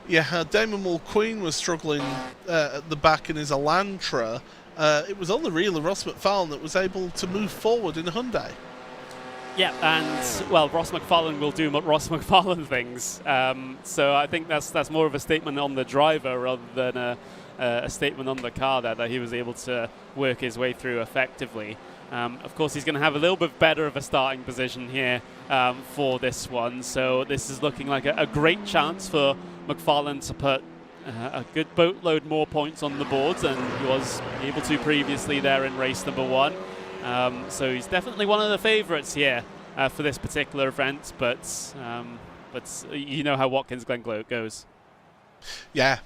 You had Damon Mulqueen was struggling at the back in his Elantra. It was only really Ross McFarlane that was able to move forward in a Hyundai. Yeah, and well, Ross McFarlane will do Ross McFarlane things. So I think that's more of a statement on the driver rather than a statement on the car that he was able to work his way through effectively. Of course, he's going to have a little bit better of a starting position here for this one. So this is looking like a great chance for McFarlane to put a good boatload more points on the boards than he was able to previously there in race number 1. So he's definitely one of the favourites here for this particular event, but you know how Watkins Glen goes. Yeah,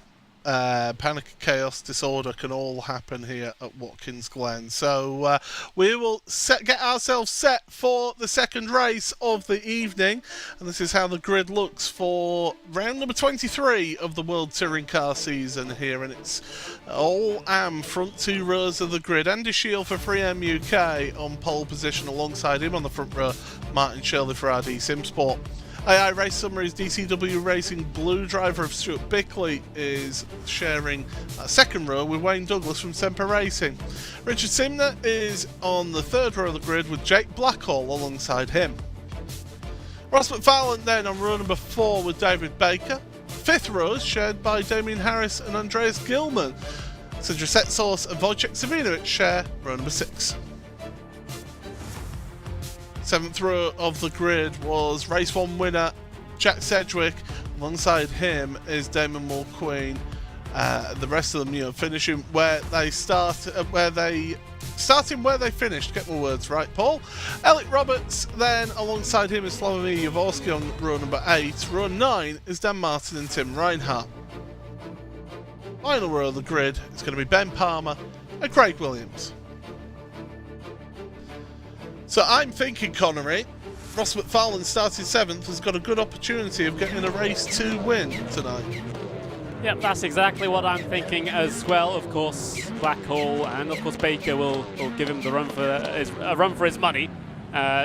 panic, chaos, disorder can all happen here at Watkins Glen. So we will get ourselves set for the second race of the evening, and this is how the grid looks for round number 23 of the World Touring Car season here, and it's all front 2 rows of the grid. Andy Shield for 3M UK on pole position, alongside him on the front row, Martin Shirley for RD Simsport. AI Race Summaries DCW Racing Blue driver of Stuart Bickley is sharing second row with Wayne Douglas from Semper Racing. Richard Simner is on the third row of the grid with Jake Blackhall alongside him. Ross McFarlane then on row number 4 with David Baker. Fifth row is shared by Damien Harris and Andreas Gilman. Sandra Setsource and Wojciech Savinovic share row number 6. Seventh row of the grid was race 1 winner Jack Sedgwick. Alongside him is Damon Mulqueen. The rest of them, finishing where they starting where they finished. Get my words right, Paul. Elliot Roberts then alongside him is Slavomir Jaworski on row number 8. Row 9 is Dan Martin and Tim Reinhardt. Final row of the grid is going to be Ben Palmer and Craig Williams. So I'm thinking, Connery, Ross McFarlane starting 7th has got a good opportunity of getting a race 2 win tonight. Yeah, that's exactly what I'm thinking as well. Of course, Blackhall and of course Baker will give him the run for his money,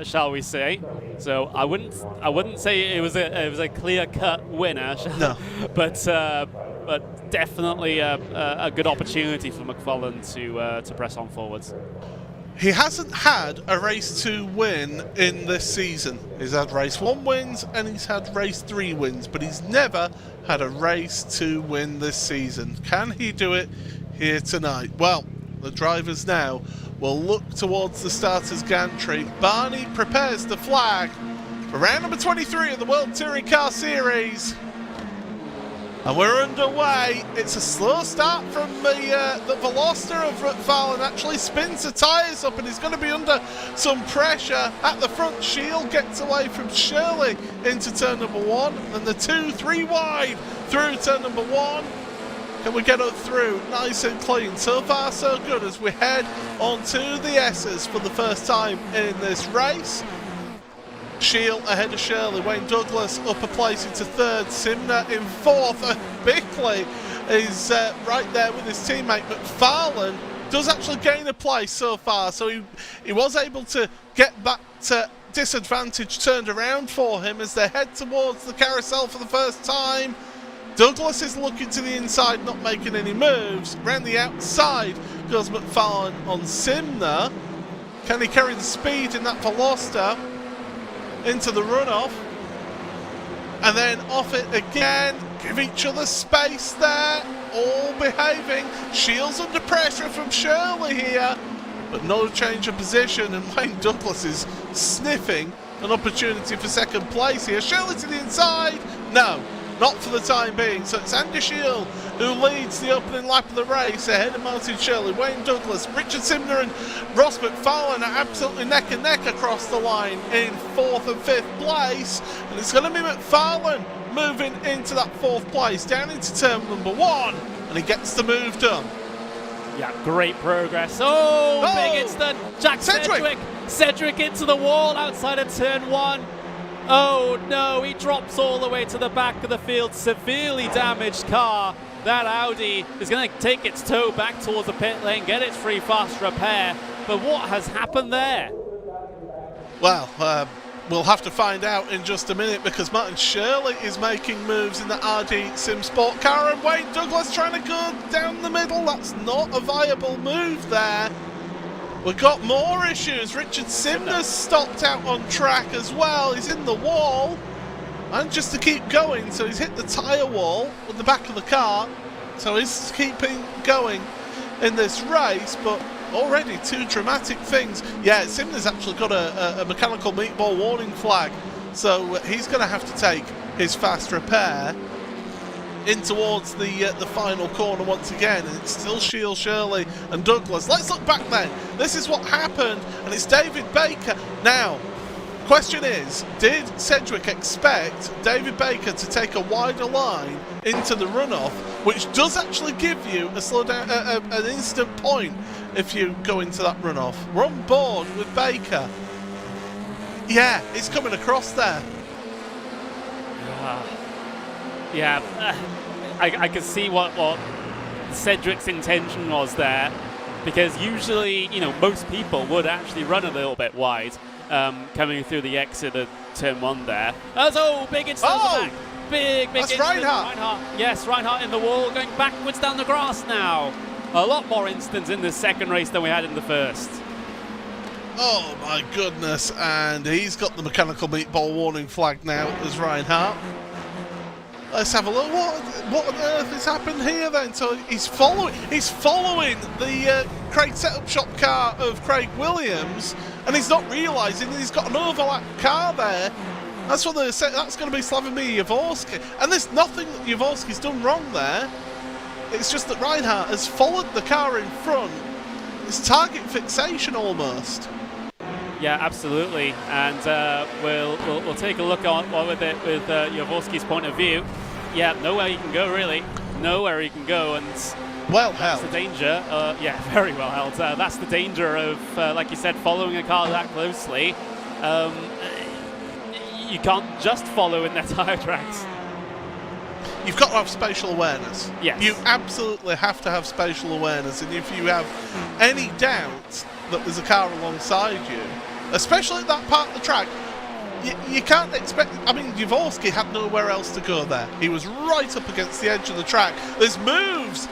shall we say? So I wouldn't say it was a clear-cut winner, no, but definitely a good opportunity for McFarlane to press on forwards. He hasn't had a race 2 win in this season. He's had race 1 wins and he's had race 3 wins, but he's never had a race 2 win this season. Can he do it here tonight? Well, the drivers now will look towards the starter's gantry. Barney prepares the flag for round number 23 of the World Touring Car Series. And we're underway. It's a slow start from the Veloster of McFarlane. Actually spins the tyres up and he's going to be under some pressure at the front. Shield gets away from Shirley into turn number 1. And the 2-3 wide through turn number 1. Can we get up through nice and clean? So far so good as we head onto the S's for the first time in this race. Shield ahead of Shirley, Wayne Douglas up a place into 3rd, Simner in 4th, and Bickley is right there with his teammate. McFarlane does actually gain a place so far, so he was able to get that disadvantage turned around for him as they head towards the carousel for the first time. Douglas is looking to the inside, not making any moves. Around the outside goes McFarlane on Simner. Can he carry the speed in that Veloster into the runoff? And then off it again. Give each other space there. All behaving. Shields under pressure from Shirley here. But no change of position. And Wayne Douglas is sniffing an opportunity for second place here. Shirley to the inside. No. Not for the time being. So it's Andy Shield who leads the opening lap of the race ahead of Martin Shirley, Wayne Douglas, Richard Simner and Ross McFarlane are absolutely neck and neck across the line in 4th and 5th place. And it's going to be McFarlane moving into that 4th place, down into turn number 1. And he gets the move done. Yeah, great progress. Oh, big instant. Jack Sedgwick into the wall outside of turn 1. Oh no, he drops all the way to the back of the field. Severely damaged car. That Audi is going to take its toe back towards the pit lane, get its free fast repair. But what has happened there? Well, we'll have to find out in just a minute, because Martin Shirley is making moves in the RD Sim Sport car, and Wayne Douglas trying to go down the middle. That's not a viable move there. We've got more issues. Richard Simner's stopped out on track as well. He's in the wall. And just to keep going, so he's hit the tyre wall with the back of the car. So he's keeping going in this race, but already 2 dramatic things. Yeah, Simner's actually got a mechanical meatball warning flag. So he's going to have to take his fast repair in towards the final corner once again, and it's still Shield, Shirley and Douglas. Let's look back then. This is what happened, and it's David Baker. Now, question is, did Sedgwick expect David Baker to take a wider line into the runoff, which does actually give you a slow down, an instant point if you go into that runoff? We're on board with Baker. Yeah, he's coming across there. Yeah, I can see what Sedgwick's intention was there, because usually, you know, most people would actually run a little bit wide coming through the exit of turn 1 there. Big incident back. Big That's incident. Reinhardt. Yes, Reinhardt in the wall, going backwards down the grass now. A lot more incidents in this second race than we had in the first. Oh my goodness, and he's got the mechanical meatball warning flag now as Reinhardt. Let's have a look. What on earth has happened here then? So he's following the Craig setup shop car of Craig Williams, and he's not realising that he's got an overlap car there. That's what they say. That's going to be Slavomir Jaworski, and there's nothing that Jaworski's done wrong there. It's just that Reinhardt has followed the car in front. It's target fixation almost. Yeah, absolutely, and we'll take a look with it with Jaworski's point of view. Yeah, nowhere you can go really, nowhere you can go, and well that's held. the danger. Yeah, very well held. That's the danger of, like you said, following a car that closely. You can't just follow in their tyre tracks. You've got to have spatial awareness. Yes. You absolutely have to have spatial awareness, and if you have any doubt that there's a car alongside you, especially at that part of the track, you can't expect. I mean, Jaworski had nowhere else to go there. He was right up against the edge of the track. There's moves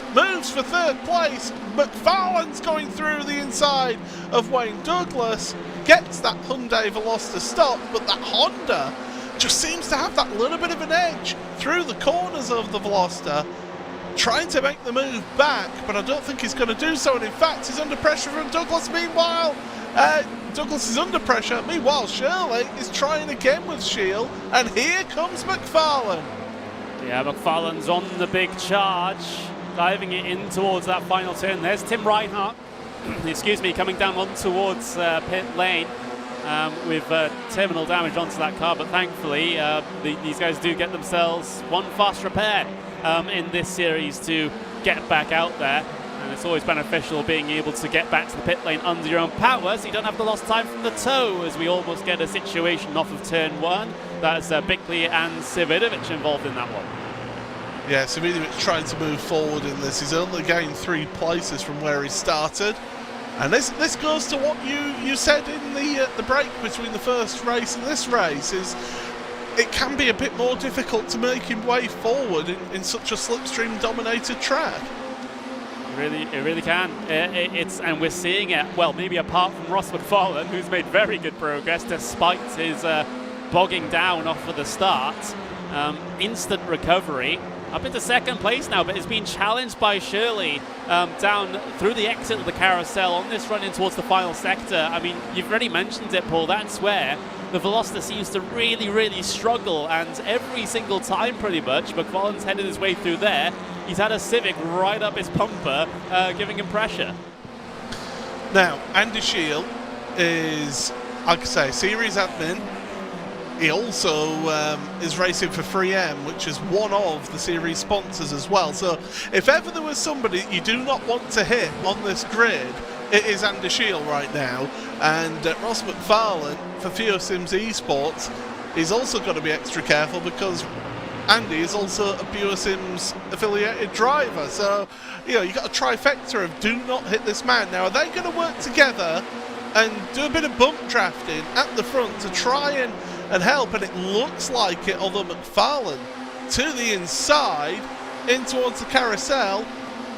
for 3rd place. McFarlane's going through the inside of Wayne Douglas, gets that Hyundai Veloster stop, but that Honda just seems to have that little bit of an edge through the corners of the Veloster, trying to make the move back, but I don't think he's going to do so, and in fact he's under pressure from Douglas. Meanwhile, Douglas is under pressure. Meanwhile, Shirley is trying again with Shield, and here comes McFarlane. Yeah, McFarlane's on the big charge, diving it in towards that final turn. There's Tim Reinhardt, excuse me, coming down on towards pit lane with terminal damage onto that car, but thankfully these guys do get themselves one fast repair in this series to get back out there. And it's always beneficial being able to get back to the pit lane under your own power, so you don't have the lost time from the toe, as we almost get a situation off of turn 1. That's Bickley and Sividovic involved in that one. Yeah, Sividovic trying to move forward in this. He's only gained 3 places from where he started. And this goes to what you said in the break between the first race and this race, is it can be a bit more difficult to make him way forward in such a slipstream-dominated track. It really can. And we're seeing it, well, maybe apart from Ross McFarlane, who's made very good progress despite his bogging down off of the start. Instant recovery. Up into second place now, but it's been challenged by Shirley down through the exit of the carousel on this run in towards the final sector. I mean, you've already mentioned it, Paul. That's where the Veloster seems to really, really struggle, and every single time pretty much McFarlane's headed his way through there. He's had a Civic right up his pumper, giving him pressure. Now, Andy Shield is, like I say, series admin. He also is racing for 3M, which is one of the series sponsors as well. So if ever there was somebody you do not want to hit on this grid, it is Andy Shield right now. And Ross McFarlane for Theosims Esports is also got to be extra careful, because Andy is also a Theosims affiliated driver. So, you know, you've got a trifecta of do not hit this man. Now, are they going to work together and do a bit of bump drafting at the front to try and help? And it looks like it, although McFarlane to the inside in towards the carousel,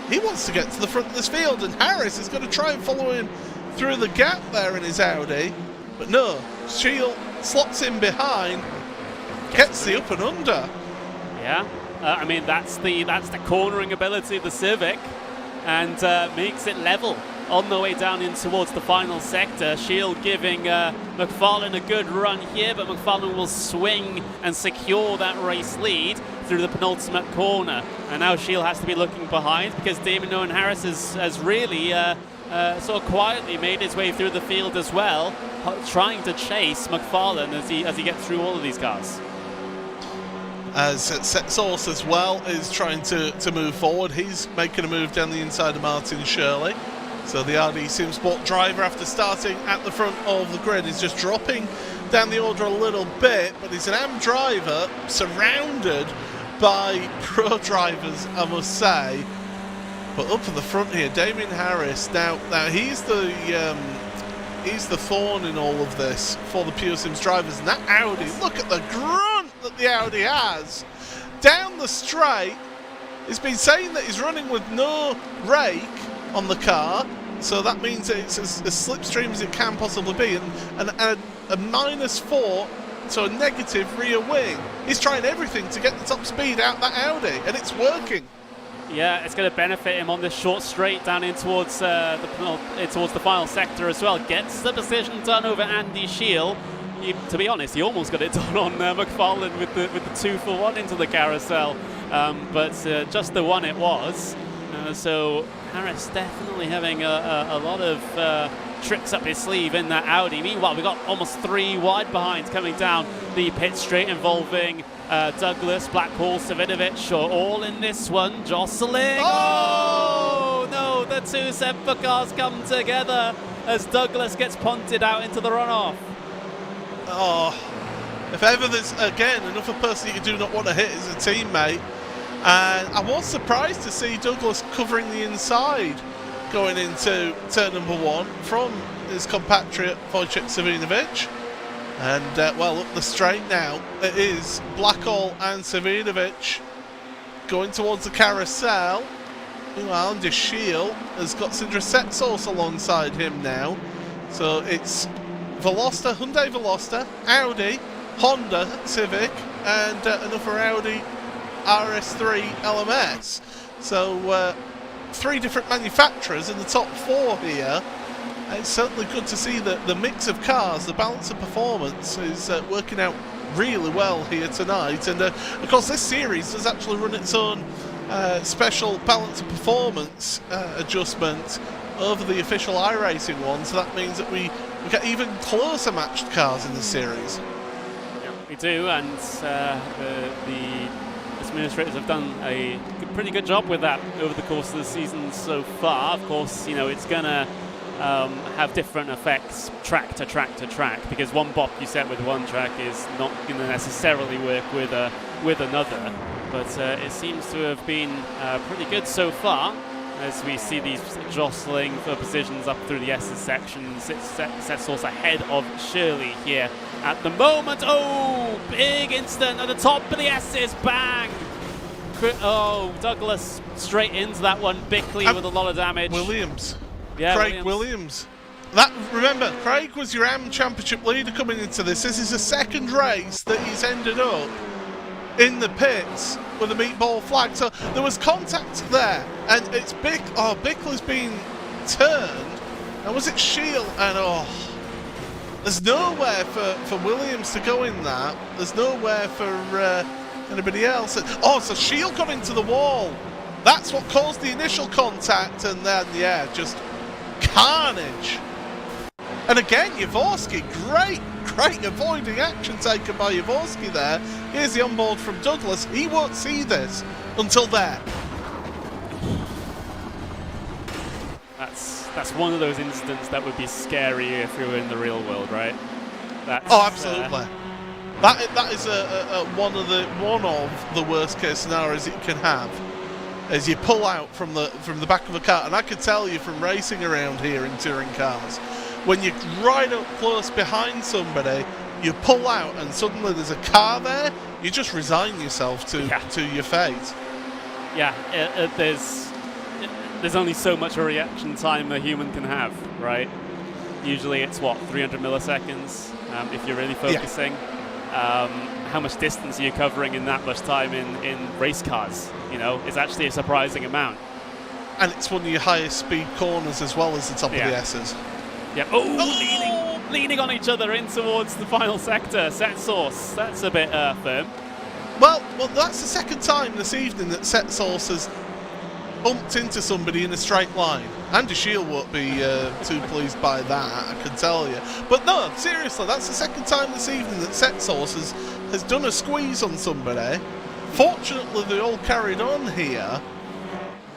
he wants to get to the front of this field, and Harris is going to try and follow him through the gap there in his Audi, but no, Shield slots in behind, gets the up and under. Yeah, I mean that's the cornering ability of the Civic, and makes it level on the way down in towards the final sector. Shield giving McFarlane a good run here, but McFarlane will swing and secure that race lead through the penultimate corner. And now Shield has to be looking behind, because Damon Owen Harris has really sort of quietly made his way through the field as well, trying to chase McFarlane as he gets through all of these cars. As Set Source as well is trying to move forward. He's making a move down the inside of Martin Shirley. So the RD Sim Sport driver, after starting at the front of the grid, is just dropping down the order a little bit, but he's an AM driver surrounded by pro drivers, I must say. But up at the front here, Damien Harris. Now he's the thorn in all of this for the Pure Sims drivers. And that Audi, look at the grunt that the Audi has down the straight. He's been saying that he's running with no rake on the car, so that means that it's as slipstream as it can possibly be, and a -4 to a negative rear wing. He's trying everything to get the top speed out that Audi, and it's working. Yeah, it's going to benefit him on this short straight down in towards the final sector as well. Gets the decision done over Andy Shield. To be honest, he almost got it done on McFarlane with the 2-for-1 into the carousel, but just the one it was. So Harris definitely having a lot of tricks up his sleeve in that Audi. Meanwhile, we've got almost 3 wide behinds coming down the pit straight, involving Douglas, Blackhall, Savidovic, all in this one. Jostling. Oh no, the 2 Semper cars come together as Douglas gets punted out into the runoff. Oh, if ever there's, again, another person you do not want to hit is a teammate. And I was surprised to see Douglas covering the inside going into turn number 1 from his compatriot Wojciech Savinovic. And, well, up the straight now, it is Blackhall and Savinovic going towards the carousel. Meanwhile, Andy Shield has got Sindra Setsource alongside him now. So it's Veloster, Hyundai Veloster, Audi, Honda Civic, and another Audi RS3 LMS. So 3 different manufacturers in the top 4 here. And it's certainly good to see that the mix of cars, the balance of performance is working out really well here tonight. And of course, this series has actually run its own special balance of performance adjustment over the official iRacing one, so that means that we get even closer matched cars in this series. Yeah, we do, and the administrators have done a pretty good job with that over the course of the season so far. Of course, you know, it's gonna have different effects track to track to track, because one bop you set with one track is not going to necessarily work with another. But it seems to have been pretty good so far, as we see these jostling for positions up through the S's sections. Sets also ahead of Shirley here at the moment. Oh, big instant at the top of the S's, bang! Oh, Douglas straight into that one, Bickley with a lot of damage. Williams. Yeah, Craig Williams. Remember, Craig was your AM Championship leader coming into this. This is the second race that he's ended up in the pits with a meatball flag. So there was contact there, and it's Bickley's been turned. And was it Shield? And there's nowhere for Williams to go in that. There's nowhere for anybody else. So Shield got into the wall. That's what caused the initial contact, and then just carnage. And again, Jaworski, great avoiding action taken by Jaworski there. Here's the onboard from Douglas. He won't see this until there. That's one of those incidents that would be scary if we were in the real world, right? Absolutely. That is one of the worst case scenarios that you can have, as you pull out from the back of a car. And I can tell you from racing around here in touring cars, when you're right up close behind somebody, you pull out and suddenly there's a car there, you just resign yourself to your fate. Yeah, there's only so much a reaction time a human can have, right? Usually it's 300 milliseconds if you're really focusing. Yeah. How much distance are you covering in that much time in race cars? You know, it's actually a surprising amount. And it's one of your highest speed corners as well as the top of the S's. Yeah. Leaning on each other in towards the final sector. Set source. That's a bit firm. Well, that's the second time this evening that Set Source has bumped into somebody in a straight line. Andy Shield won't be too pleased by that, I can tell you. But no, seriously, that's the second time this evening that Set Source has done a squeeze on somebody. Fortunately, they all carried on here.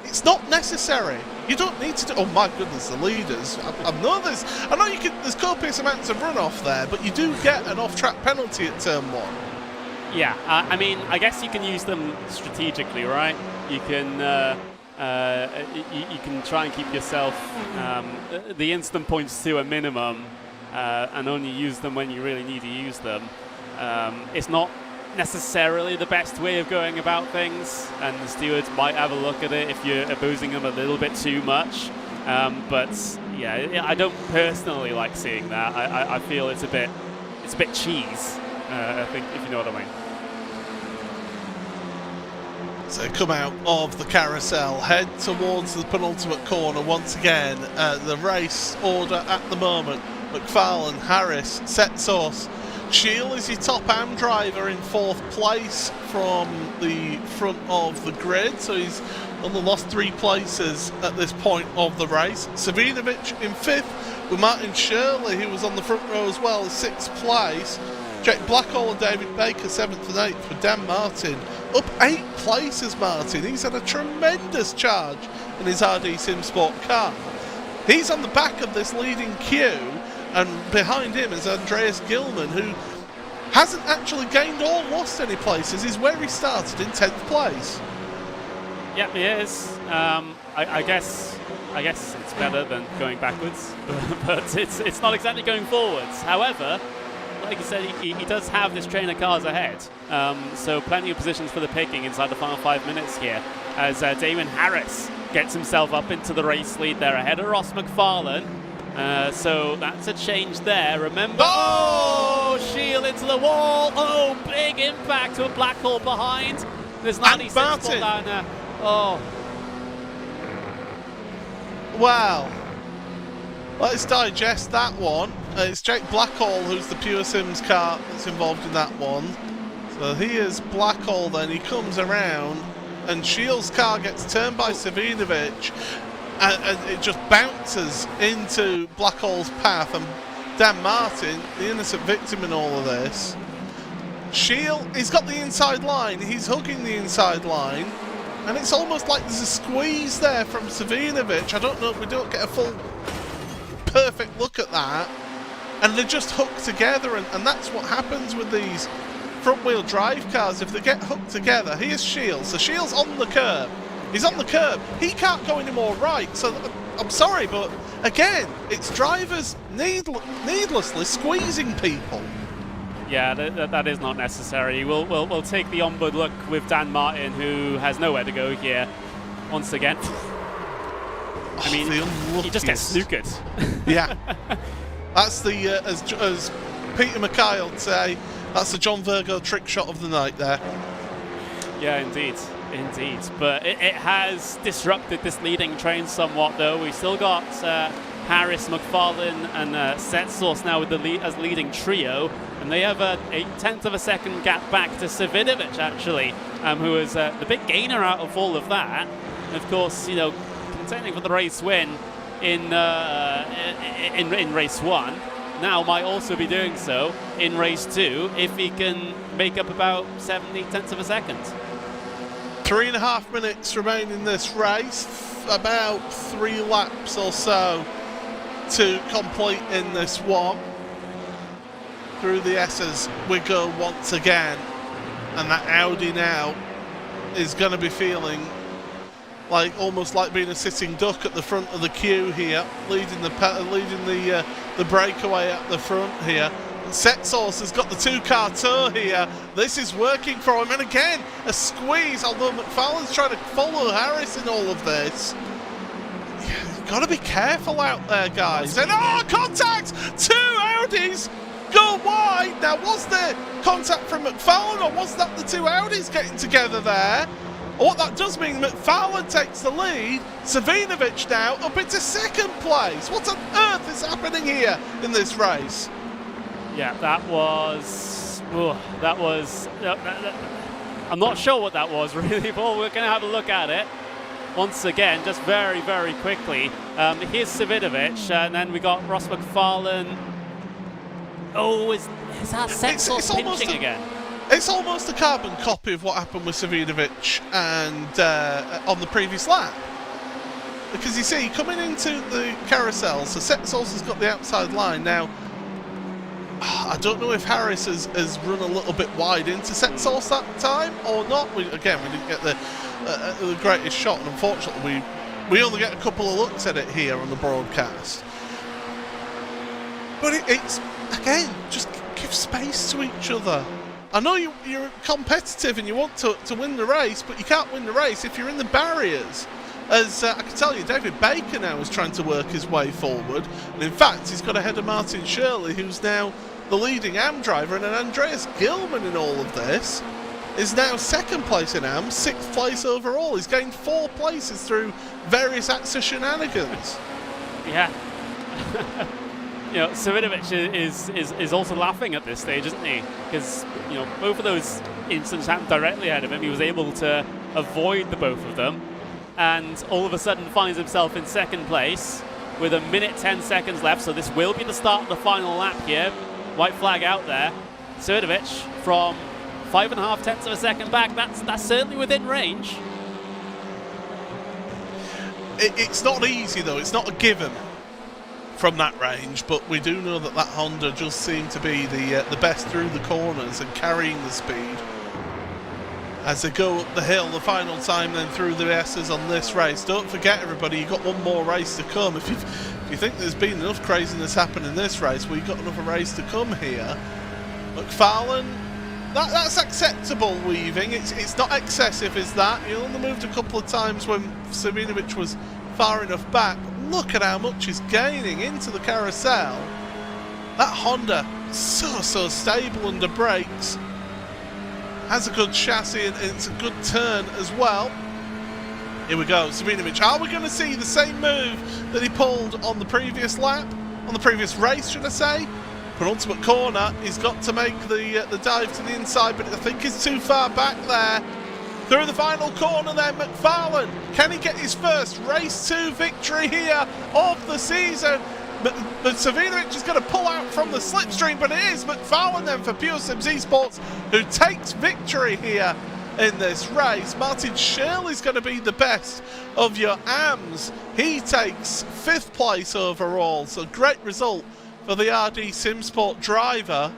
It's not necessary. You don't need to do... Oh my goodness, the leaders. I know this. I know there's copious amounts of runoff there, but you do get an off-track penalty at turn 1. Yeah, I mean, I guess you can use them strategically, right? You can you can try and keep yourself the instant points to a minimum, and only use them when you really need to use them. It's not necessarily the best way of going about things, and the stewards might have a look at it if you're abusing them a little bit too much. But yeah, I don't personally like seeing that. I feel it's a bit cheese. I think, if you know what I mean. So come out of the carousel, head towards the penultimate corner once again. The race order at the moment: McFarlane, Harris, Set Source. Shield is your top AM driver in 4th place from the front of the grid, so he's only lost 3 places at this point of the race. Savinovic in 5th, with Martin Shirley, who was on the front row as well, 6th place. Jake Blackhall and David Baker 7th and 8th, with Dan Martin up 8 places. Martin, he's had a tremendous charge in his RD Sim Sport car. He's on the back of this leading queue, and behind him is Andreas Gilman, who hasn't actually gained or lost any places. He's where he started in 10th place. Yeah, he is. I guess it's better than going backwards, but it's not exactly going forwards. However, like you said, he does have this train of cars ahead, so plenty of positions for the picking inside the final 5 minutes here, as Damon Harris gets himself up into the race lead there ahead of Ross McFarlane. So that's a change there. Remember, Shield into the wall. Oh, big impact to a black hole behind. There's 96 down there. Oh. Wow. Let's digest that one. It's Jake Blackhall who's the Pure Sims car that's involved in that one. So here's Blackhall then, he comes around and Shields' car gets turned by Savinovic and it just bounces into Blackhall's path, and Dan Martin, the innocent victim in all of this. Shield, he's got the inside line, he's hugging the inside line, and it's almost like there's a squeeze there from Savinovic. I don't know, we don't get a full perfect look at that, and they're just hooked together, and that's what happens with these front wheel drive cars. If they get hooked together, here's Shields, so Shields on the curb, he's on the curb, he can't go any more right, so I'm sorry, but again, it's drivers needlessly squeezing people. Yeah, that is not necessary. We'll take the onboard look with Dan Martin, who has nowhere to go here once again. I mean, he just gets snookered. Yeah, that's the as Peter Mackay would say, that's the John Virgo trick shot of the night there. Yeah, indeed. But it has disrupted this leading train somewhat, though. We've still got Harris, McFarlane, and Set Source now with the as leading trio, and they have a 1/10 of a second gap back to Savinovic, actually, who is the big gainer out of all of that. And of course, you know, contending for the race win in race 1, now might also be doing so in race 2 if he can make up about 7/8 of a second. 3.5 minutes remain in this race, about 3 laps or so to complete in this one. Through the S's we go once again, and that Audi now is going to be feeling like almost like being a sitting duck at the front of the queue here, leading the breakaway at the front here. Set Source has got the 2-car tour here. This is working for him, and again a squeeze, although McFarlane's trying to follow Harris in all of this. You've got to be careful out there, guys. And contact! 2 Audis go wide. Now, was there contact from McFarlane, or was that the 2 Audis getting together there? What that does mean, McFarlane takes the lead. Savinovic now up into 2nd place. What on earth is happening here in this race? Yeah, that was. I'm not sure what that was really, but we're going to have a look at it once again, just very, very quickly. Here's Savinovic, and then we got Ross McFarlane. Oh, is that Set Source pinching again? It's almost a carbon copy of what happened with Savinovic and on the previous lap. Because you see, coming into the carousel, so Set Source has got the outside line. Now, I don't know if Harris has run a little bit wide into Set Source that time or not. We didn't get the greatest shot, and unfortunately we only get a couple of looks at it here on the broadcast. But it's, again, just give space to each other. I know you're competitive and you want to win the race, but you can't win the race if you're in the barriers. As I can tell you, David Baker now is trying to work his way forward, and in fact he's got ahead of Martin Shirley, who's now the leading AM driver, and Andreas Gilman in all of this is now 2nd place in AM, 6th place overall. He's gained 4 places through various acts of shenanigans. Yeah. You know, Savinovic is also laughing at this stage, isn't he? Because, you know, both of those incidents happened directly ahead of him. He was able to avoid the both of them, and all of a sudden finds himself in 2nd place with 1:10 left. So this will be the start of the final lap here. White flag out there. Savinovic from 5.5 of a second back. That's certainly within range. It's not easy though. It's not a given from that range, but we do know that Honda does seem to be the best through the corners and carrying the speed as they go up the hill. The final time then through the S's on this race. Don't forget, everybody, you've got one more race to come. If you think there's been enough craziness happen in this race, well, you've got another race to come here. McFarlane, that's acceptable weaving. It's not excessive, is that? He only moved a couple of times when Savinovic was far enough back. Look at how much he's gaining into the carousel. That Honda, so stable under brakes. Has a good chassis, and it's a good turn as well. Here we go, Savinovic. Are we going to see the same move that he pulled on the previous lap? on the previous race, should I say. Penultimate corner, he's got to make the dive to the inside, but I think he's too far back there. Through the final corner there, McFarlane. Can he get his first race 2 victory here of the season? But Savinovic is going to pull out from the slipstream, but it is McFarlane then for Pure Sims Esports who takes victory here in this race. Martin Shirley's going to be the best of your AMs. He takes 5th place overall, so great result for the RD Simsport driver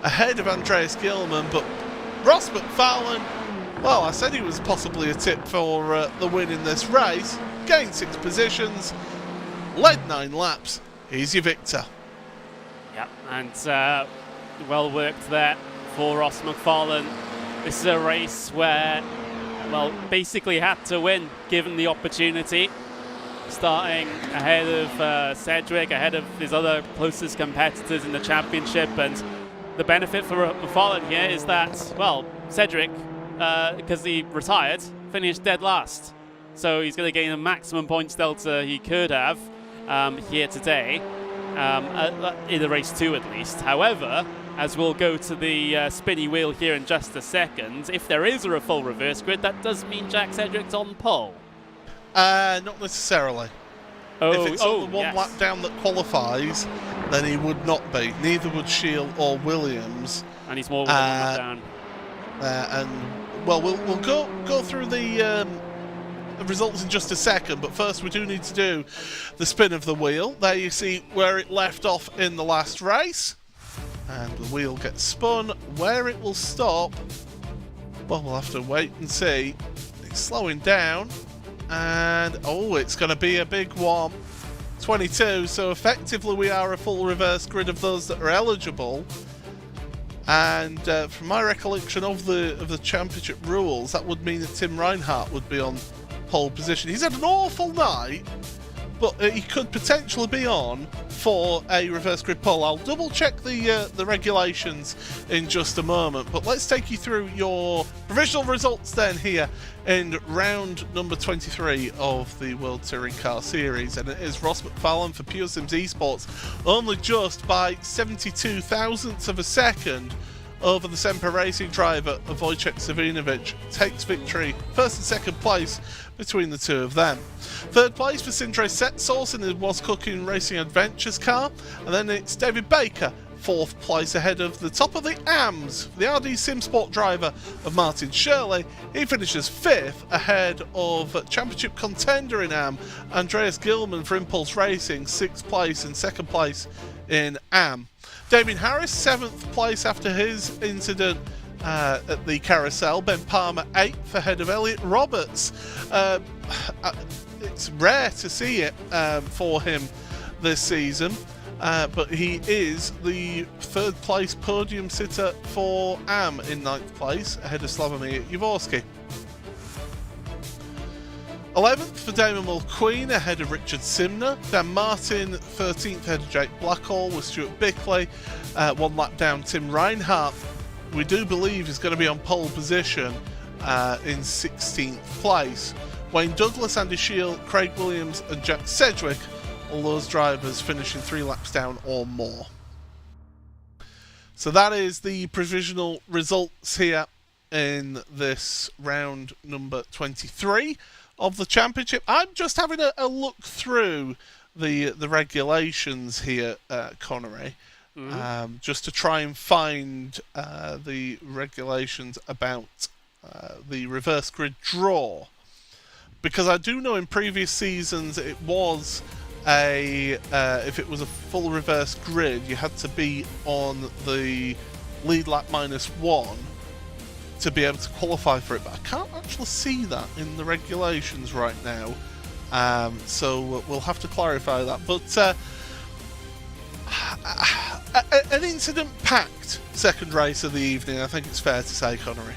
ahead of Andreas Gilman. But Ross McFarlane, well, I said he was possibly a tip for the win in this race. Gained 6 positions, led 9 laps. He's your victor. Yep, and well worked there for Ross McFarlane. This is a race where, well, basically had to win given the opportunity. Starting ahead of Sedgwick, ahead of his other closest competitors in the championship. And the benefit for McFarlane here is that, well, Sedgwick, because he retired, finished dead last. So he's going to gain a maximum points delta he could have here today, in the race 2 at least. However, as we'll go to the spinny wheel here in just a second, if there is a full reverse grid, that does mean Jack Sedgwick's on pole. Not necessarily. If it's on the one lap down that qualifies, then he would not be. Neither would Shield or Williams. And he's more than one lap down. And well, we'll go through the results in just a second, but first we do need to do the spin of the wheel. There you see where it left off in the last race, and the wheel gets spun. Where it will stop, well, we'll have to wait and see. It's slowing down, and oh, it's going to be a big one. 22, so effectively we are a full reverse grid of those that are eligible. And from my recollection of the championship rules, that would mean that Tim Reinhardt would be on pole position. He's had an awful night, but he could potentially be on for a reverse grid pole. I'll double check the regulations in just a moment, but let's take you through your provisional results then here in round number 23 of the World Touring Car Series, and it is Ross McFarlane for Pure Sims Esports, only just by 72 thousandths of a second over the Semper Racing driver of Wojciech Savinovic. Takes victory, first and second place between the two of them. Third place for Sindre Setsource in the Was Cooking Racing Adventures car, and then it's David Baker, 4th place ahead of the top of the AMs, the RD Simsport driver of Martin Shirley. He finishes 5th ahead of championship contender in AM, Andreas Gilman for Impulse Racing, 6th place and 2nd place in AM. Damien Harris, 7th place after his incident at the carousel. Ben Palmer, 8th ahead of Elliot Roberts. It's rare to see it for him this season, but he is the 3rd place podium sitter for AM in 9th place ahead of Slavomir Jaworski. 11th for Damon Mulqueen ahead of Richard Simner. Dan Martin 13th ahead of Jake Blackhall with Stuart Bickley. 1 lap down Tim Reinhardt, we do believe is going to be on pole position in 16th place. Wayne Douglas, Andy Shield, Craig Williams and Jack Sedgwick, all those drivers finishing 3 laps down or more. So that is the provisional results here in this round number 23 of the championship. I'm just having a look through the regulations here, Connery, just to try and find the regulations about the reverse grid draw, because I do know in previous seasons it was if it was a full reverse grid, you had to be on the lead lap -1 to be able to qualify for it, but I can't actually see that in the regulations right now, so we'll have to clarify that. But an incident-packed second race of the evening, I think it's fair to say, Connery.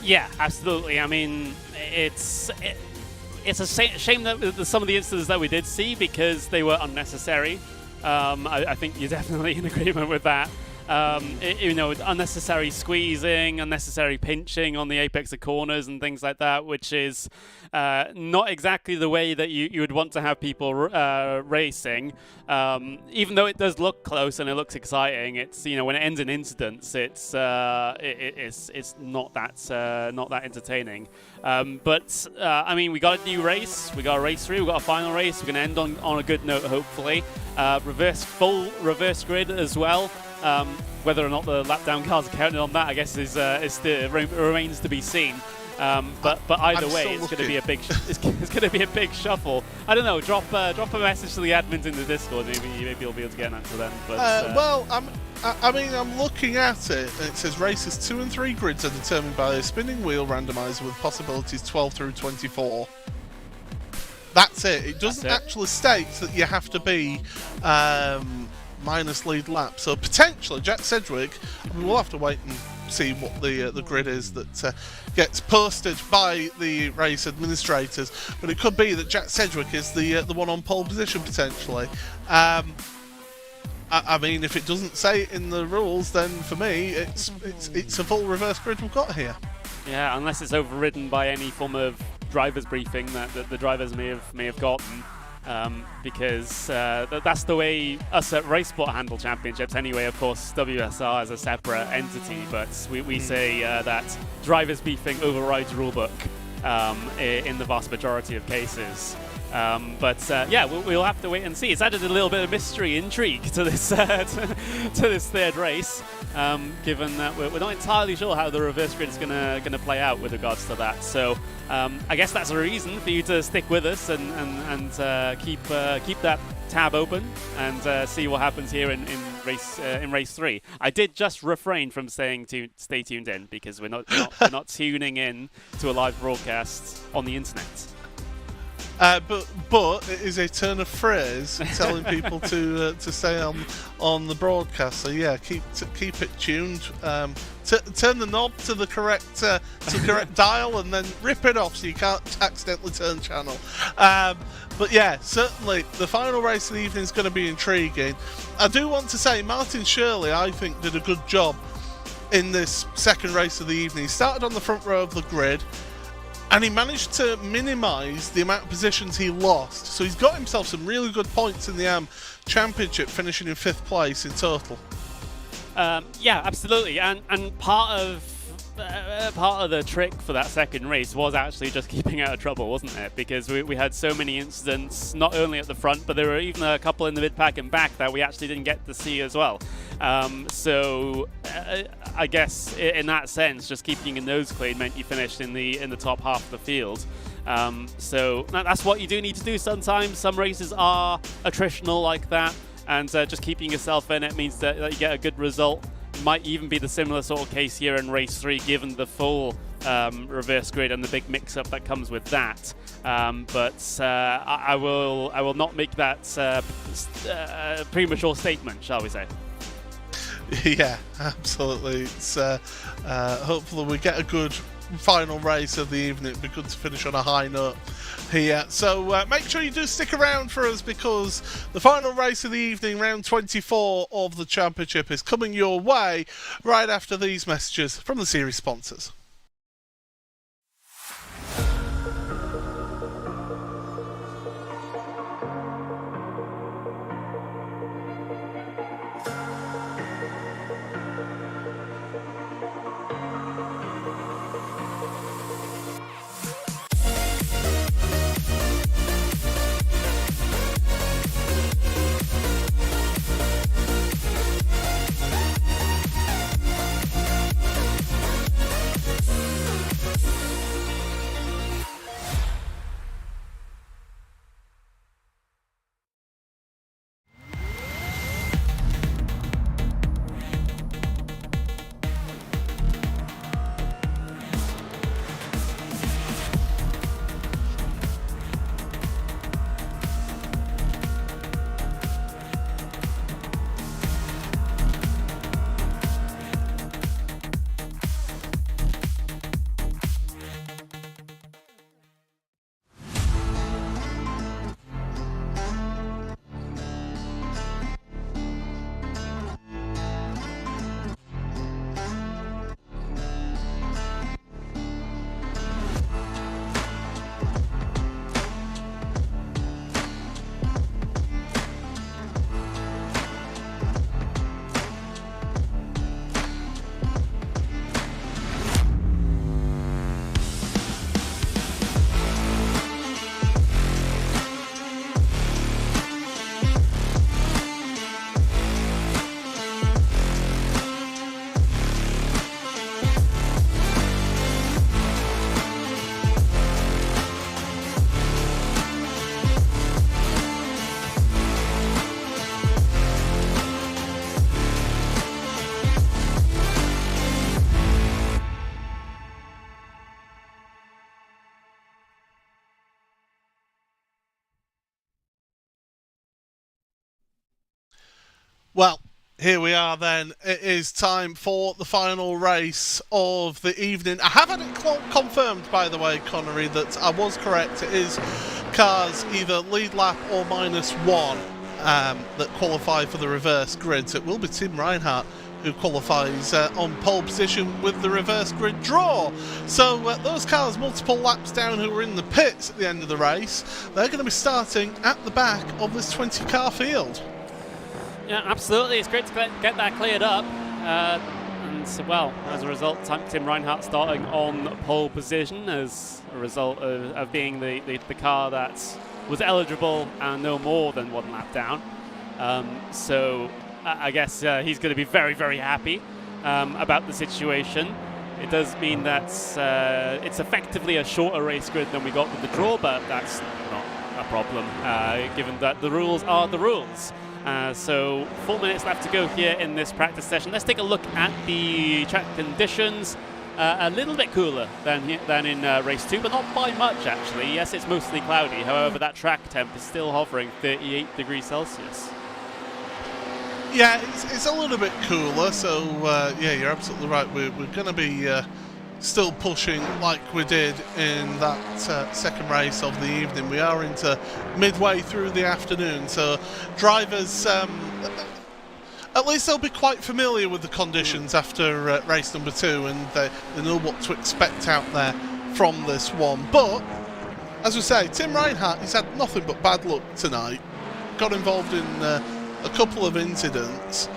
Yeah, absolutely. I mean, it's a shame that some of the incidents that we did see, because they were unnecessary. I think you're definitely in agreement with that. Unnecessary squeezing, unnecessary pinching on the apex of corners and things like that, which is not exactly the way that you would want to have people racing. Even though it does look close and it looks exciting, it's when it ends in incidents, it's not that entertaining. But we got a new race, we got a race 3, we got a final race. We're going to end on a good note, hopefully. Full reverse grid as well. Whether or not the lap down cars are counted on that, I guess remains to be seen. But either way, it's going to be a big it's going to be a big shuffle. I don't know. Drop a message to the admins in the Discord. Maybe you'll be able to get an answer then. But I'm looking at it, and it says races 2 and 3 grids are determined by a spinning wheel randomizer with possibilities 12 through 24. That's it. It doesn't actually state that you have to be minus lead lap. So potentially Jack Sedgwick, we'll have to wait and see what the grid is that gets posted by the race administrators. But it could be that Jack Sedgwick is the one on pole position potentially. If it doesn't say it in the rules, then for me it's a full reverse grid we've got here. Yeah, unless it's overridden by any form of driver's briefing that the drivers may have gotten, because that's the way us at RaceSpot handle championships anyway. Of course, WSR is a separate entity, but we say that driver's briefing overrides rulebook in the vast majority of cases. We'll have to wait and see. It's added a little bit of mystery, intrigue to this to this third race, given that we're not entirely sure how the reverse grid is gonna play out with regards to that. So I guess that's a reason for you to stick with us and keep that tab open and see what happens here in race 3. I did just refrain from saying to stay tuned in because we're not tuning in to a live broadcast on the internet. But it is a turn of phrase telling people to stay on the broadcast. So yeah, keep it tuned. Turn the knob to the correct dial, and then rip it off so you can't accidentally turn channel. But yeah, certainly the final race of the evening is going to be intriguing. I do want to say Martin Shirley, I think, did a good job in this second race of the evening. He started on the front row of the grid, and he managed to minimise the amount of positions he lost. So he's got himself some really good points in the AM Championship, finishing in 5th place in total. Yeah, absolutely. And part of the trick for that second race was actually just keeping out of trouble, wasn't it? Because we had so many incidents, not only at the front, but there were even a couple in the mid-pack and back that we actually didn't get to see as well. I guess in that sense, just keeping your nose clean meant you finished in the top half of the field. So that's what you do need to do sometimes. Some races are attritional like that, and just keeping yourself in it means that you get a good result. Might even be the similar sort of case here in race 3, given the full reverse grid and the big mix-up that comes with that. I will not make that premature statement, shall we say? Yeah, absolutely. It's hopefully we get a good final race of the evening. It'd be good to finish on a high note here. So make sure you do stick around for us, because the final race of the evening, round 24 of the championship, is coming your way right after these messages from the series sponsors. Well, here we are then. It is time for the final race of the evening. I have had it confirmed, by the way, Connery, that I was correct. It is cars either lead lap or -1 that qualify for the reverse grid. So it will be Tim Reinhardt who qualifies on pole position with the reverse grid draw. So those cars multiple laps down who were in the pits at the end of the race, they're going to be starting at the back of this 20-car field. Yeah, absolutely. It's great to get that cleared up. And so, well, as a result, Tim Reinhardt starting on pole position as a result of being the car that was eligible and no more than 1 lap down. So I guess he's going to be very, very happy about the situation. It does mean that it's effectively a shorter race grid than we got with the draw, but that's not a problem, given that the rules are the rules. So 4 minutes left to go here in this practice session. Let's take a look at the track conditions. A little bit cooler than in race 2, but not by much actually. Yes, it's mostly cloudy. However, that track temp is still hovering 38 degrees Celsius. Yeah, it's a little bit cooler, so yeah, you're absolutely right. We're going to be still pushing like we did in that second race of the evening. We are into midway through the afternoon, so drivers, at least they'll be quite familiar with the conditions after race number 2, and they know what to expect out there from this one. But, as we say, Tim Reinhardt, he's had nothing but bad luck tonight. Got involved in a couple of incidents,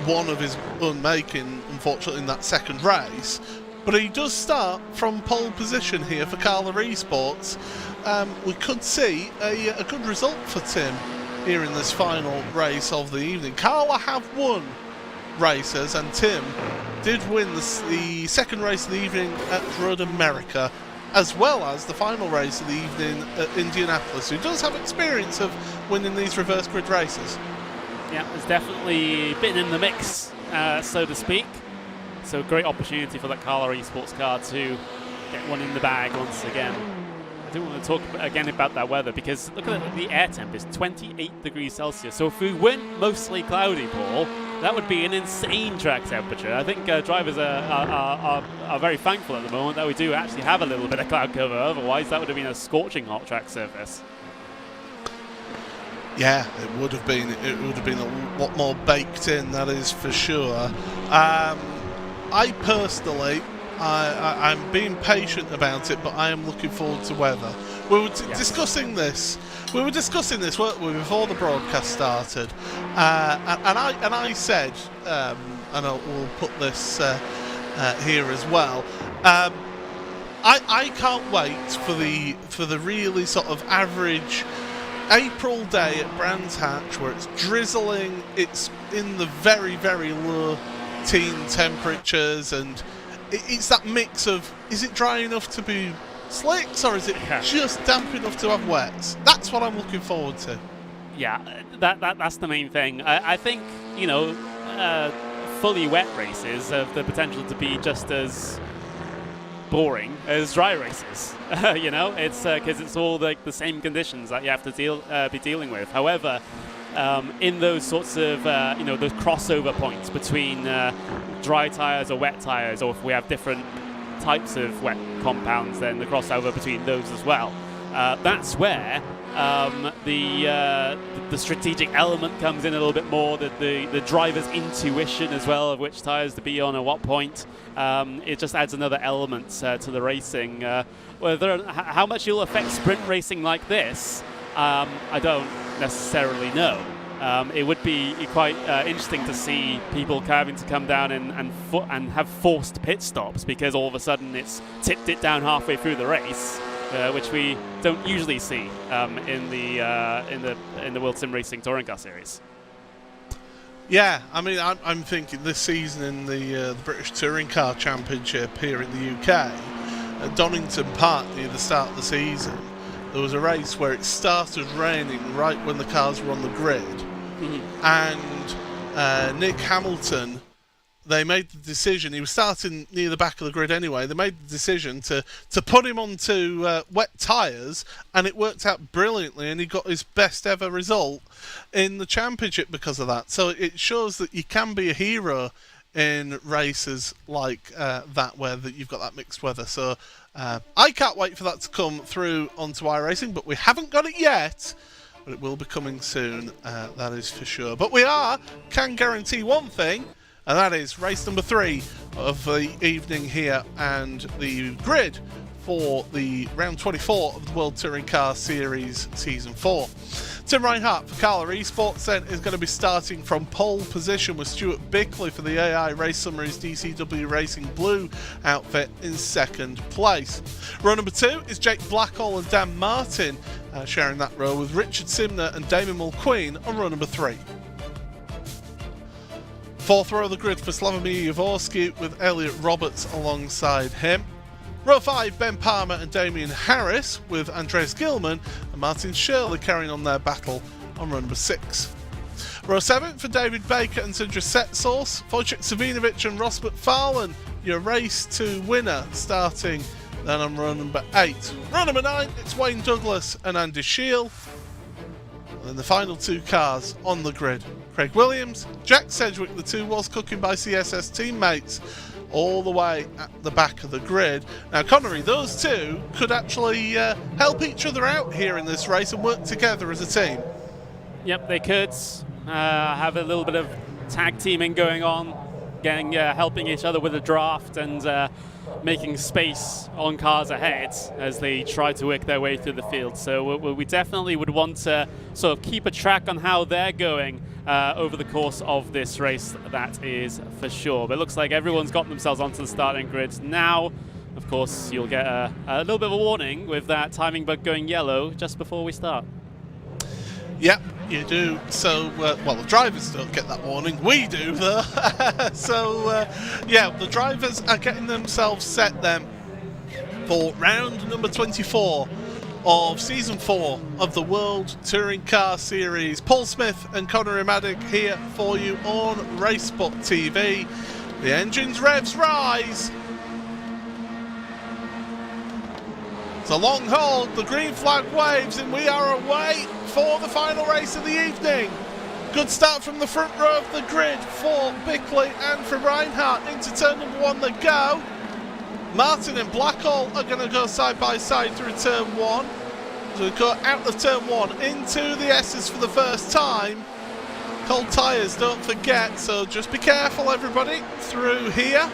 one of his own making, unfortunately, in that second race. But he does start from pole position here for Carla Esports. We could see a good result for Tim here in this final race of the evening. Carla have won races, and Tim did win the second race of the evening at Road America, as well as the final race of the evening at Indianapolis, who does have experience of winning these reverse grid races. Yeah, has definitely been in the mix, so to speak. So great opportunity for that Carla Esports car to get one in the bag once again. I do want to talk again about that weather, because look at the air temp is 28 degrees Celsius. So if we went mostly cloudy, Paul, that would be an insane track temperature. I think drivers are very thankful at the moment that we do actually have a little bit of cloud cover. Otherwise, that would have been a scorching hot track surface. Yeah, it would have been. It would have been a lot more baked in, that is for sure. I personally, I'm being patient about it, but I am looking forward to weather. We were discussing this. We were discussing this, weren't we, before the broadcast started? And I said, and we'll put this here as well. I can't wait for the really sort of average April day at Brands Hatch, where it's drizzling. It's in the very, very low teen temperatures, and it's that mix of, is it dry enough to be slicks, or is it just damp enough to have wets? That's what I'm looking forward to. Yeah, that's the main thing. I think, you know, fully wet races have the potential to be just as boring as dry races. You know, it's because it's all like the same conditions that you have to be dealing with. However, in those sorts of you know, those crossover points between dry tires or wet tires, or if we have different types of wet compounds, then the crossover between those as well. That's where the strategic element comes in a little bit more. The driver's intuition as well of which tires to be on at what point. It just adds another element to the racing. How much it'll affect sprint racing like this, I don't necessarily know. It would be quite interesting to see people having to come down and have forced pit stops because all of a sudden it's tipped it down halfway through the race, which we don't usually see in the World Sim Racing Touring Car Series. Yeah, I mean, I'm thinking this season in the British Touring Car Championship here in the UK, at Donington Park near the start of the season, there was a race where it started raining right when the cars were on the grid, and Nick Hamilton, they made the decision, he was starting near the back of the grid anyway, they made the decision to put him onto wet tyres, and it worked out brilliantly, and he got his best ever result in the championship because of that. So it shows that you can be a hero in races like that, where you've got that mixed weather. So I can't wait for that to come through onto iRacing, but we haven't got it yet. But it will be coming soon, that is for sure. But we can guarantee one thing, and that is race number 3 of the evening here, and the grid for the round 24 of the World Touring Car Series Season 4. Tim Reinhardt for Carla Esports then is going to be starting from pole position, with Stuart Bickley for the AI Race Summaries DCW Racing Blue outfit in 2nd place. Row number 2 is Jake Blackall and Dan Martin sharing that row, with Richard Simner and Damon Mulqueen on row number 3. 4th row of the grid for Slavomir Jaworski, with Elliot Roberts alongside him. Row 5, Ben Palmer and Damien Harris, with Andreas Gilman and Martin Shirley carrying on their battle on row number 6. Row 7 for David Baker and Sindra Setsource, Wojciech Savinovic and Ross McFarlane, your race to winner, starting then on row number 8. Row number 9, it's Wayne Douglas and Andy Shield. And then the final 2 cars on the grid, Craig Williams, Jack Sedgwick, the 2 was cooking by CSS teammates, all the way at the back of the grid. Now, Connery, those 2 could actually help each other out here in this race and work together as a team. Yep, they could have a little bit of tag teaming going on, helping each other with the draft and making space on cars ahead as they try to work their way through the field. So we definitely would want to sort of keep a track on how they're going over the course of this race, that is for sure. But it looks like everyone's got themselves onto the starting grid now. Of course, you'll get a little bit of a warning with that timing bug going yellow just before we start. Yep, you do. So, well, the drivers don't get that warning. We do, though. So, yeah, the drivers are getting themselves set then for round number 24 of Season 4 of the World Touring Car Series. Paul Smith and Conor Maddock here for you on RaceSpotTV. The engine's revs rise. It's a long hold, the green flag waves, and we are away for the final race of the evening. Good start from the front row of the grid for Bickley and for Reinhardt. Into turn number 1 they go. Martin and Blackall are going to go side by side through turn 1. So we go out of turn 1 into the S's for the first time. Cold tyres, don't forget, so just be careful everybody through here.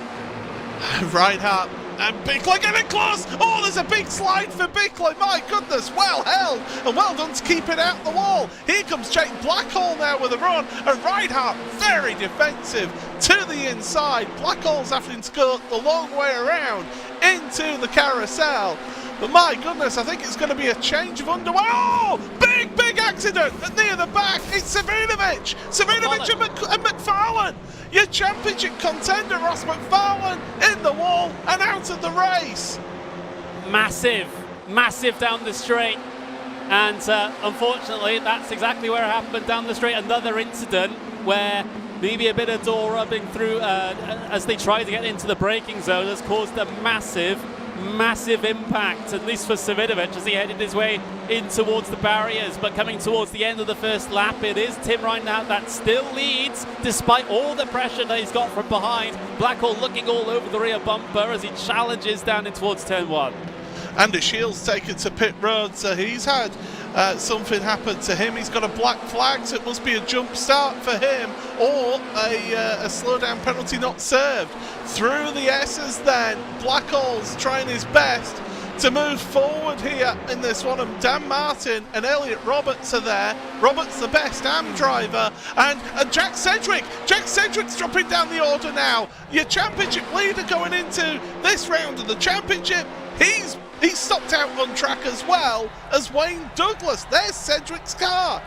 Reinhardt and Bickley getting close. Oh, there's a big slide for Bickley. My goodness, well held and well done to keep it out the wall. Here comes Jake Blackall now with a run, and Reinhardt very defensive to the inside. Blackall's having to go the long way around into the carousel. But my goodness, I think it's going to be a change of underway. Oh, big accident near the back. It's Savinovic and McFarlane. Your championship contender, Ross McFarlane, in the wall and out of the race. Massive down the straight. And unfortunately, that's exactly where it happened down the straight. Another incident where maybe a bit of door rubbing through as they try to get into the braking zone has caused a massive impact, at least for Savinovic, as he headed his way in towards the barriers. But coming towards the end of the first lap, it is Tim Reinhardt that still leads despite all the pressure that he's got from behind. Blackall looking all over the rear bumper as he challenges down in towards turn 1. Andy Shields taken to pit road, so he's had something happen to him. He's got a black flag, so it must be a jump start for him, or a slowdown penalty not served. Through the S's then, Blackall's trying his best to move forward here in this one, and Dan Martin and Elliot Roberts are there. Roberts the best AM driver, and Jack Sedgwick. Jack Sedgwick's dropping down the order now. Your championship leader going into this round of the championship. He's stopped out on track as well as Wayne Douglas. There's Sedgwick's car.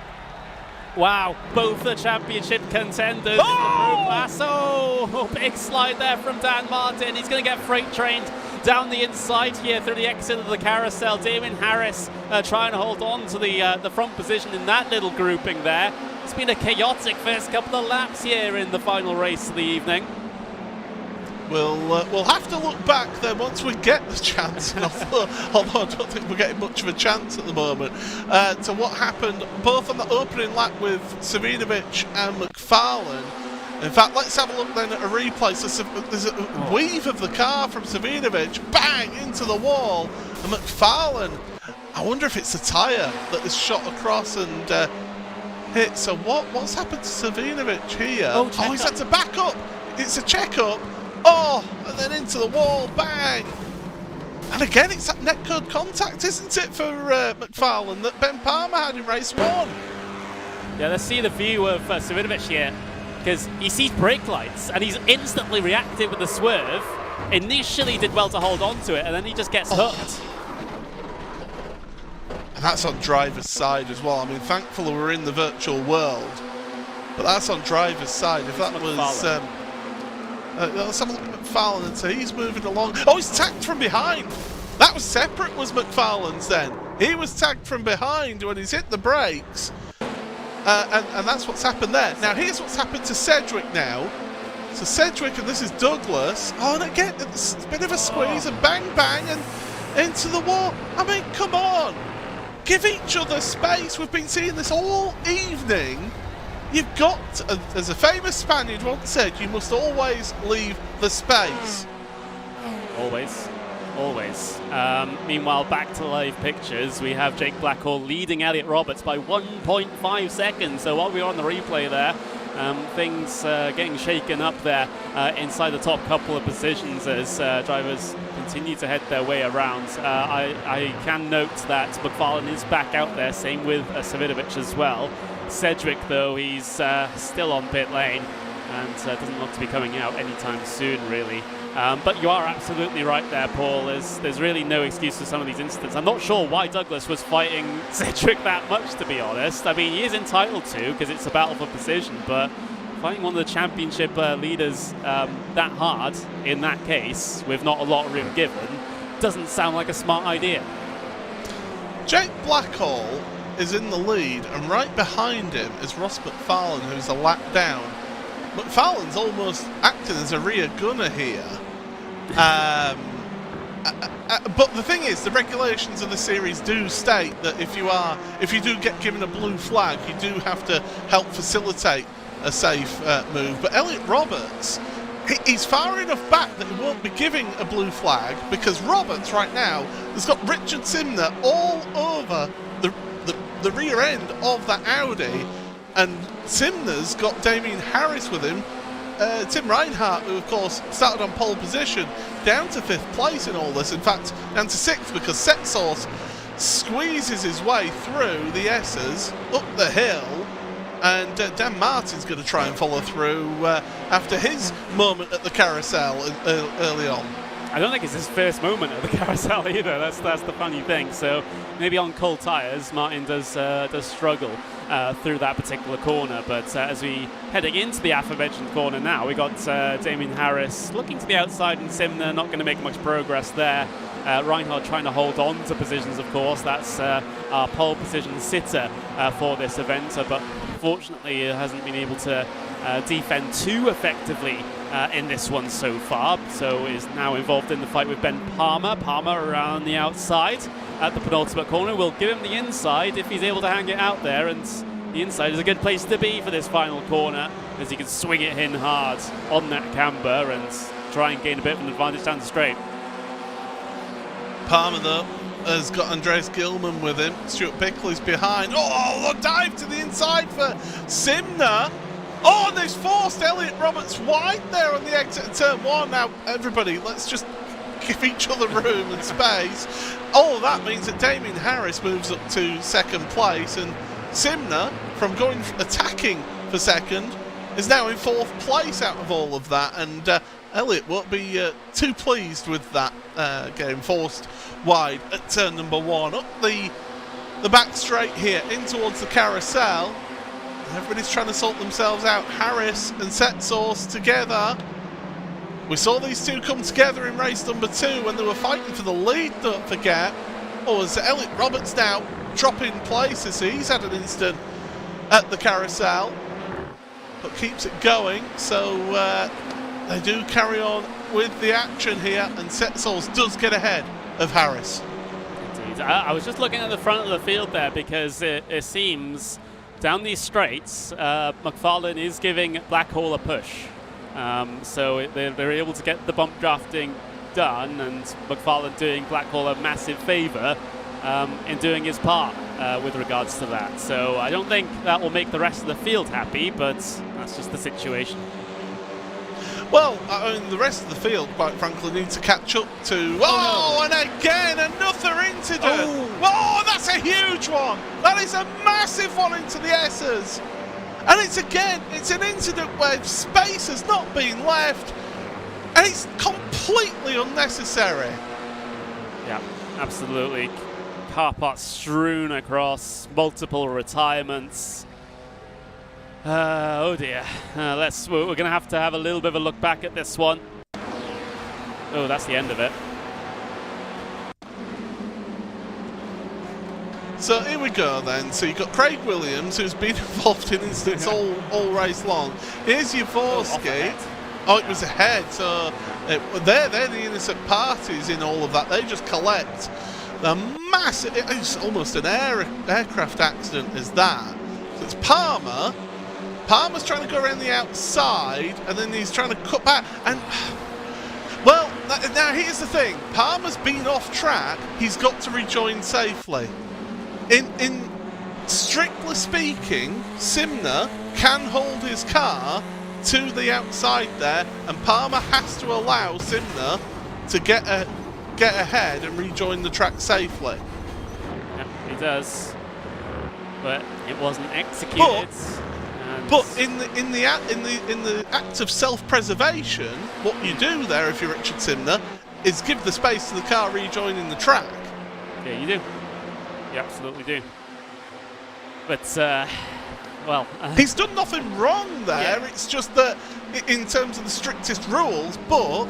Wow, both the championship contenders in the pro class. Oh, big slide there from Dan Martin. He's going to get freight trained down the inside here through the exit of the carousel. Damien Harris trying to hold on to the front position in that little grouping there. It's been a chaotic first couple of laps here in the final race of the evening. We'll have to look back then once we get the chance, although I don't think we're getting much of a chance at the moment, to what happened both on the opening lap with Savinovic and McFarlane. In fact, let's have a look then at a replay. So there's a weave of the car from Savinovic, bang, into the wall, and McFarlane, I wonder if it's a tyre that is shot across and hit. So what's happened to Savinovic here? Oh, he's had to back up. It's a check-up. Oh, and then into the wall, bang! And again, it's that net code contact, isn't it, for McFarlane that Ben Palmer had in race 1? Yeah, let's see the view of Savinovic here, because he sees brake lights and he's instantly reacted with the swerve. Initially did well to hold on to it, and then he just gets hooked. And that's on driver's side as well. I mean, thankfully we're in the virtual world, but that's on driver's side. If that was... let's have a look at McFarlane and say he's moving along. Oh, he's tagged from behind. That was separate, was McFarlane's then. He was tagged from behind when he's hit the brakes. And that's what's happened there. Now, here's what's happened to Sedgwick now. So Sedgwick, and this is Douglas. Oh, and again, it's a bit of a squeeze and bang, bang, and into the wall. I mean, come on. Give each other space. We've been seeing this all evening. You've got, as a famous Spaniard once said, you must always leave the space. Always. Always. Meanwhile, back to live pictures, we have Jake Blackhall leading Elliot Roberts by 1.5 seconds. So while we're on the replay there, things getting shaken up there inside the top couple of positions as drivers continue to head their way around. I can note that McFarlane is back out there, same with Savinovic as well. Sedgwick, though, he's still on pit lane and doesn't look to be coming out anytime soon, really. But you are absolutely right there, Paul. There's really no excuse for some of these incidents. I'm not sure why Douglas was fighting Sedgwick that much, to be honest. I mean, he is entitled to, because it's a battle for position, but fighting one of the championship leaders that hard, in that case, with not a lot of room given, doesn't sound like a smart idea. Jake Blackhall is in the lead, and right behind him is Ross McFarlane, who's a lap down. McFarlane's almost acting as a rear gunner here. But the thing is, the regulations of the series do state that if you do get given a blue flag, you do have to help facilitate a safe move. But Elliot Roberts, he's far enough back that he won't be giving a blue flag, because Roberts right now has got Richard Simner all over the rear end of that Audi, and Simner's got Damien Harris with him. Tim Reinhardt, who of course started on pole position, down to 5th place in all this. In fact, down to 6th, because Setsource squeezes his way through the S's up the hill, and Dan Martin's going to try and follow through after his moment at the carousel early on. I don't think it's his first moment at the carousel either. That's the funny thing. So maybe on cold tyres, Martin does struggle through that particular corner. But as we heading into the aforementioned corner now, we got Damien Harris looking to the outside, and Simner not going to make much progress there. Reinhardt trying to hold on to positions, of course. That's our pole position sitter for this event, but fortunately it hasn't been able to defend too effectively in this one so far, so is now involved in the fight with Ben Palmer. Palmer around the outside at the penultimate corner. We'll give him the inside if he's able to hang it out there, and the inside is a good place to be for this final corner, as he can swing it in hard on that camber and try and gain a bit of an advantage down the straight. Palmer, though, has got Andreas Gilman with him. Stuart Bickley's behind. Oh, a dive to the inside for Simner. Oh, and they've forced Elliot Roberts wide there on the exit of turn 1. Now, everybody, let's just give each other room and space. All that means that Damien Harris moves up to 2nd place, and Simner, from going attacking for 2nd, is now in 4th place out of all of that, and Elliot won't be too pleased with that getting forced wide at turn number 1. Up the back straight here, in towards the carousel. Everybody's trying to sort themselves out. Harris and Setsource together. We saw these two come together in race number 2 when they were fighting for the lead, don't forget. Oh, as Elliot Roberts now dropping places. He's had an incident at the carousel, but keeps it going. So they do carry on with the action here, and Setsols does get ahead of Harris. Indeed. I was just looking at the front of the field there because it seems down these straights, McFarlane is giving Blackhall a push. So they're able to get the bump drafting done, and McFarlane doing Blackhall a massive favour in doing his part with regards to that. So I don't think that will make the rest of the field happy, but that's just the situation. Well, I mean, the rest of the field, quite frankly, need to catch up to... Oh, and again, another incident! Oh, that's a huge one! That is a massive one into the S's! And it's an incident where space has not been left, and it's completely unnecessary. Yeah, absolutely. Car parts strewn across, multiple retirements. Oh dear. We're going to have a little bit of a look back at this one. Oh, that's the end of it. So here we go then. So you've got Craig Williams, who's been involved in incidents all race long. Here's Jaworski. Oh, it was ahead. So they're the innocent parties in all of that. They just collect the massive... It's almost an aircraft accident is that. So it's Palmer. Palmer's trying to go around the outside, and then he's trying to cut back. And, well, now here's the thing. Palmer's been off track. He's got to rejoin safely. In strictly speaking, Simner can hold his car to the outside there, and Palmer has to allow Simner to get ahead and rejoin the track safely. Yep, he does. But it wasn't executed. But in the act of self-preservation, what you do there, if you're Richard Simner, is give the space to the car rejoining the track. Yeah, you do. You absolutely do. But well, he's done nothing wrong there. Yeah. It's just that in terms of the strictest rules, but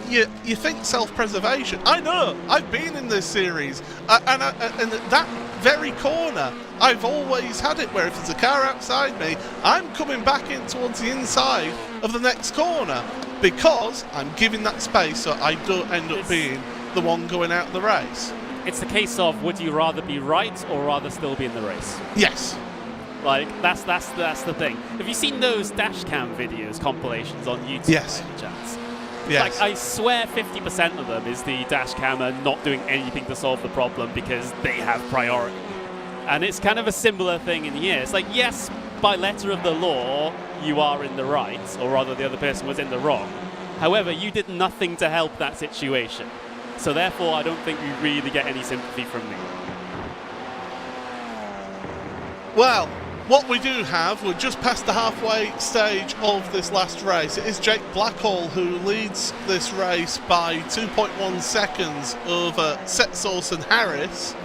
you think self-preservation. I know. I've been in this series, and that very corner, I've always had it where if there's a car outside me, I'm coming back in towards the inside of the next corner because I'm giving that space so I don't end up being the one going out of the race. It's the case of, would you rather be right or rather still be in the race? Yes. Like, that's the thing. Have you seen those dash cam videos, compilations on YouTube? Yes. By any chance? Yes. Like, I swear 50% of them is the dash camera not doing anything to solve the problem because they have priority. And it's kind of a similar thing in here. It's like, yes, by letter of the law, you are in the right, or rather the other person was in the wrong. However, you did nothing to help that situation. So therefore, I don't think you really get any sympathy from me. Well, what we do have, we're just past the halfway stage of this last race. It is Jake Blackhall who leads this race by 2.1 seconds over Setsols and Harris.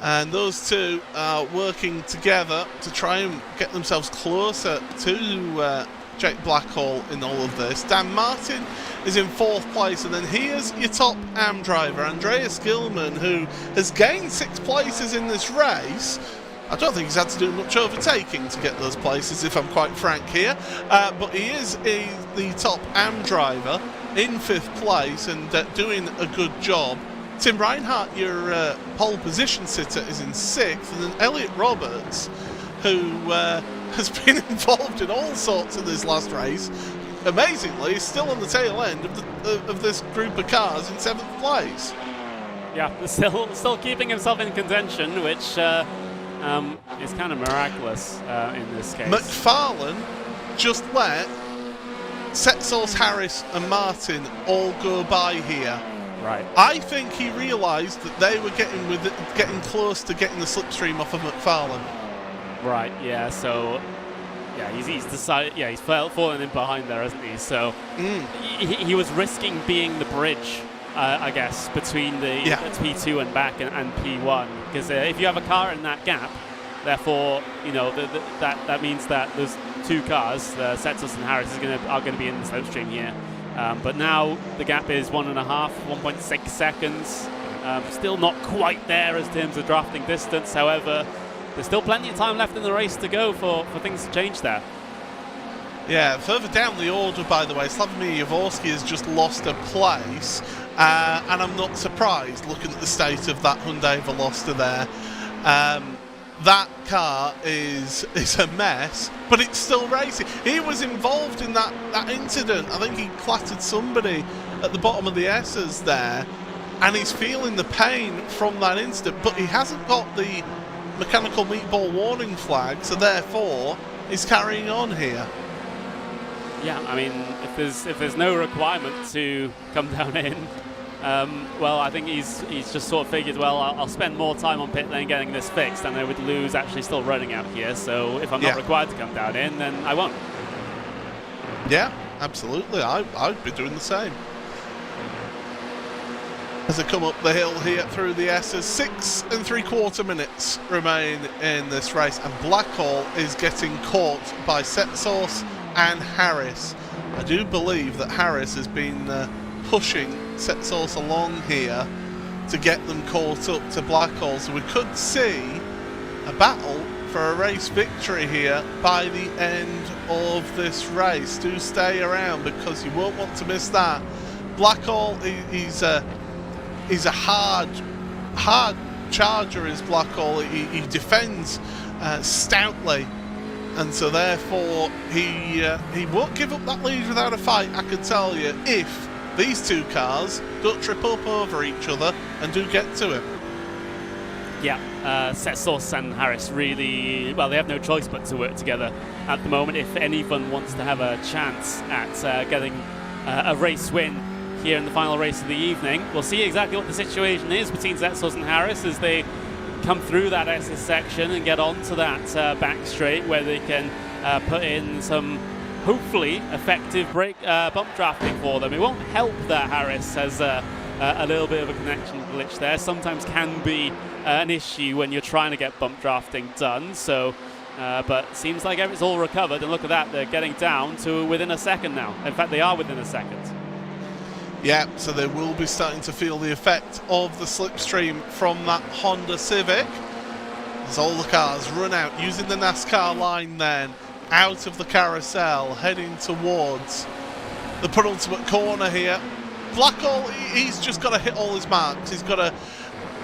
And those two are working together to try and get themselves closer to Jake Blackhall in all of this. Dan Martin is in 4th place, and then here's your top AM driver, Andreas Gilman, who has gained 6 places in this race. I don't think he's had to do much overtaking to get those places, if I'm quite frank here. But he is the top AM driver in 5th place and doing a good job. Tim Reinhardt, your pole position sitter, is in 6th, and then Elliot Roberts, who has been involved in all sorts in this last race, amazingly is still on the tail end of this group of cars in 7th place. Yeah, still keeping himself in contention, which is kind of miraculous in this case. McFarlane just let Setsols, Harris and Martin all go by here. Right. I think he realised that they were getting close to getting the slipstream off of McFarlane. Right. Yeah. So, yeah, he's decided. Yeah, he's fallen in behind there, hasn't he? So he was risking being the bridge, I guess, between the P2 and back and P1, because if you have a car in that gap, therefore, you know that means that those 2 cars, Setsols and Harris, are going to be in the slipstream here. But now the gap is 1.6 seconds. Still not quite there in terms of drafting distance. However, there's still plenty of time left in the race to go for things to change there. Yeah, further down the order, by the way, Slavomir Jaworski has just lost a place, and I'm not surprised looking at the state of that Hyundai Veloster there. That car is a mess, but it's still racing. He was involved in that incident. I think he clattered somebody at the bottom of the S's there, and he's feeling the pain from that incident, but he hasn't got the mechanical meatball warning flag, so therefore he's carrying on here. Yeah, I mean, if there's no requirement to come down in, well, I think he's just sort of figured, well, I'll spend more time on pit lane getting this fixed, and I would lose actually still running out here. So if I'm not required to come down in, then I won't. Yeah, absolutely. I'd be doing the same. As they come up the hill here through the S's, 6 3/4 minutes remain in this race, and Blackhall is getting caught by Setsource and Harris. I do believe that Harris has been pushing Setsource along here to get them caught up to Blackhall, so we could see a battle for a race victory here by the end of this race. Do stay around because you won't want to miss that. Blackhall, he's a hard charger, is Blackhall. He defends stoutly, and so therefore he won't give up that lead without a fight, I can tell you, if these two cars don't trip up over each other and do get to him. Yeah, Setsource and Harris really, well, they have no choice but to work together at the moment if anyone wants to have a chance at getting a race win here in the final race of the evening. We'll see exactly what the situation is between Setsource and Harris as they come through that SS section and get onto that back straight where they can put in some hopefully effective bump drafting for them. It won't help that Harris has a little bit of a connection glitch there. Sometimes can be an issue when you're trying to get bump drafting done. So, but seems like it's all recovered, and look at that, they're getting down to within a second now. In fact, they are within a second. Yeah, so they will be starting to feel the effect of the slipstream from that Honda Civic. As all the cars run out using the NASCAR line then, out of the carousel, heading towards the penultimate corner here. Blackhall, he's just got to hit all his marks. He's got to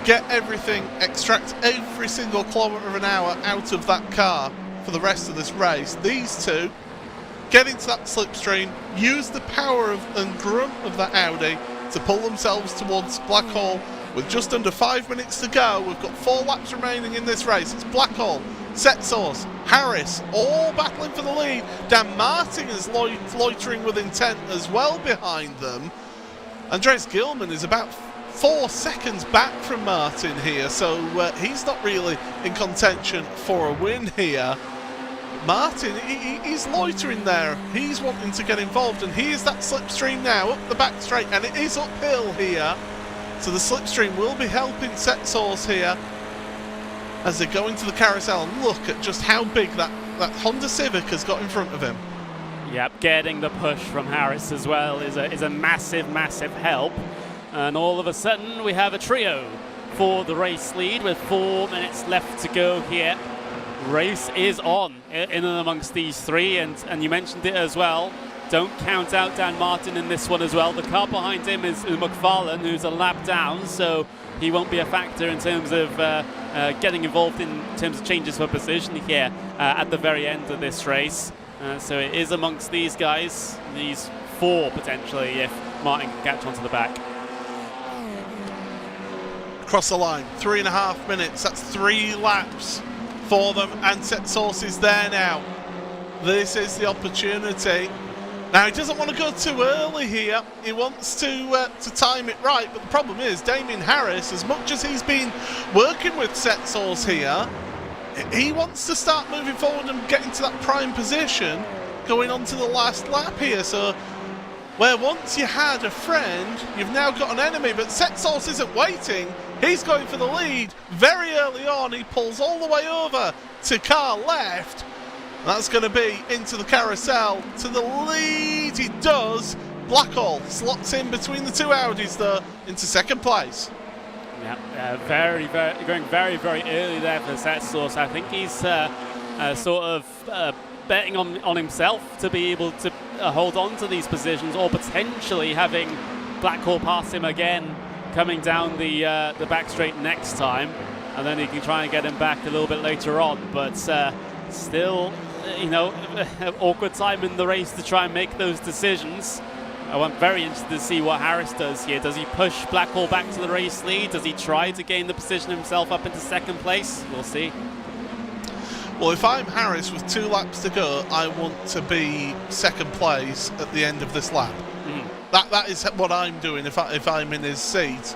get everything, extract every single kilometre an hour out of that car for the rest of this race. These two get into that slipstream, use the power and grunt of that Audi to pull themselves towards Blackhall. With just under 5 minutes to go, we've got 4 laps remaining in this race. It's Blackhall, Setsource, Harris, all battling for the lead. Dan Martin is loitering with intent as well behind them. Andres Gilman is about 4 seconds back from Martin here, so he's not really in contention for a win here. Martin, he's loitering there. He's wanting to get involved, and here's that slipstream now up the back straight, and it is uphill here. So the slipstream will be helping Setsource here as they go into the carousel, and look at just how big that Honda Civic has got in front of him. Yep, getting the push from Harris as well is a massive, massive help. And all of a sudden we have a trio for the race lead with 4 minutes left to go here. Race is on in and amongst these three, and you mentioned it as well. Don't count out Dan Martin in this one as well. The car behind him is McFarlane, who's a lap down, so he won't be a factor in terms of getting involved in terms of changes for position here at the very end of this race. So it is amongst these guys, these 4 potentially, if Martin can catch onto the back. Across the line, 3.5 minutes, that's 3 laps for them, and Setsource is there now. This is the opportunity. Now, he doesn't want to go too early here. He wants to time it right, but the problem is Damien Harris, as much as he's been working with Setsource here, he wants to start moving forward and get into that prime position going on to the last lap here. So where once you had a friend, you've now got an enemy, but Setsource isn't waiting. He's going for the lead very early on. He pulls all the way over to car left. That's going to be into the carousel to the lead. He does. Blackhall slots in between the 2 Audis though into second place. Yeah, going very, very early there for Setsource. I think he's sort of betting on himself to be able to hold on to these positions, or potentially having Blackhall pass him again coming down the back straight next time, and then he can try and get him back a little bit later on. But still, you know, awkward time in the race to try and make those decisions. I'm very interested to see what Harris does here. Does he push Blackhall back to the race lead? Does he try to gain the position himself up into second place? We'll see. Well, if I'm Harris with 2 laps to go, I want to be second place at the end of this lap. That is what I'm doing if I'm in his seat.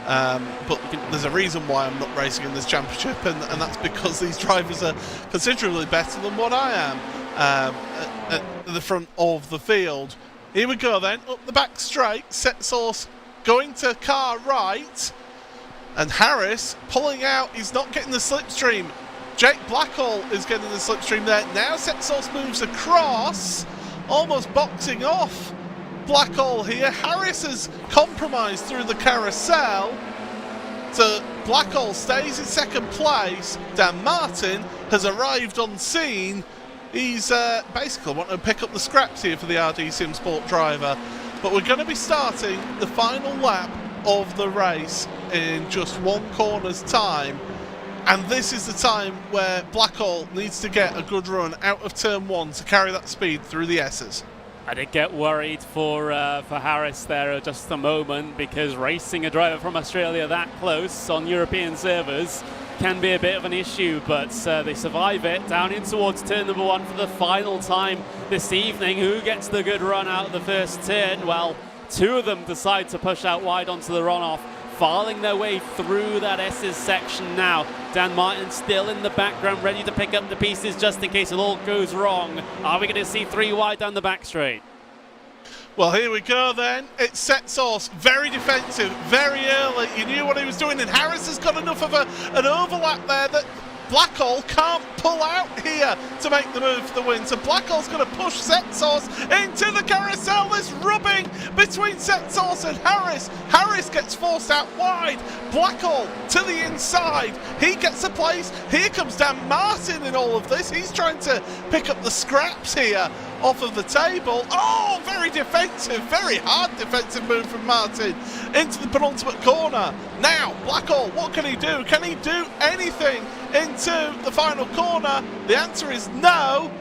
But there's a reason why I'm not racing in this championship, and that's because these drivers are considerably better than what I am at the front of the field. Here we go then, up the back straight, Setsource going to car right, and Harris pulling out. He's not getting the slipstream. Jake Blackhall is getting the slipstream there. Now Setsource moves across, almost boxing off Blackhall here. Harris has compromised through the carousel, so Blackhall stays in second place. Dan Martin has arrived on scene. He's basically wanting to pick up the scraps here for the RD Sim Sport driver. But we're going to be starting the final lap of the race in just 1 corner's time. And this is the time where Blackhall needs to get a good run out of turn 1 to carry that speed through the S's. I did get worried for Harris there just a moment, because racing a driver from Australia that close on European servers can be a bit of an issue, but they survive it down in towards turn number 1 for the final time this evening. Who gets the good run out of the first turn? Well, 2 of them decide to push out wide onto the runoff, filing their way through that S's section now. Dan Martin still in the background, ready to pick up the pieces just in case it all goes wrong. Are we going to see 3 wide down the back straight? Well, here we go then. It's Setsource, very defensive, very early. You knew what he was doing, and Harris has got enough of an overlap there that Blackhall can't pull out here to make the move for the win. So Blackhall's going to push Setsource into the carousel. This rubbing between Setsource and Harris. Harris gets forced out wide. Blackhall to the inside. He gets a place. Here comes Dan Martin in all of this. He's trying to pick up the scraps here off of the table. Oh, very defensive, very hard defensive move from Martin into the penultimate corner. Now, Blackhall, what can he do? Can he do anything into the final corner? The answer is no.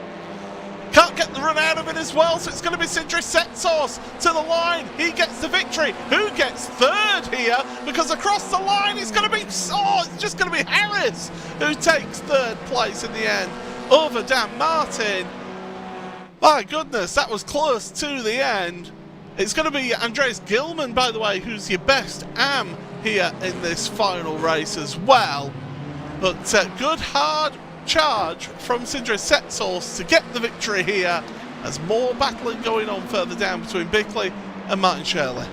Can't get the run out of it as well, so it's going to be Sindri Setsource to the line. He gets the victory. Who gets third here? Because across the line, it's going to be, it's just going to be Harris who takes third place in the end over Dan Martin. My goodness, that was close to the end. It's going to be Andreas Gilman, by the way, who's your best AM here in this final race as well. But good hard charge from Sindri Setsource to get the victory here, as more battling going on further down between Bickley and Martin Shirley.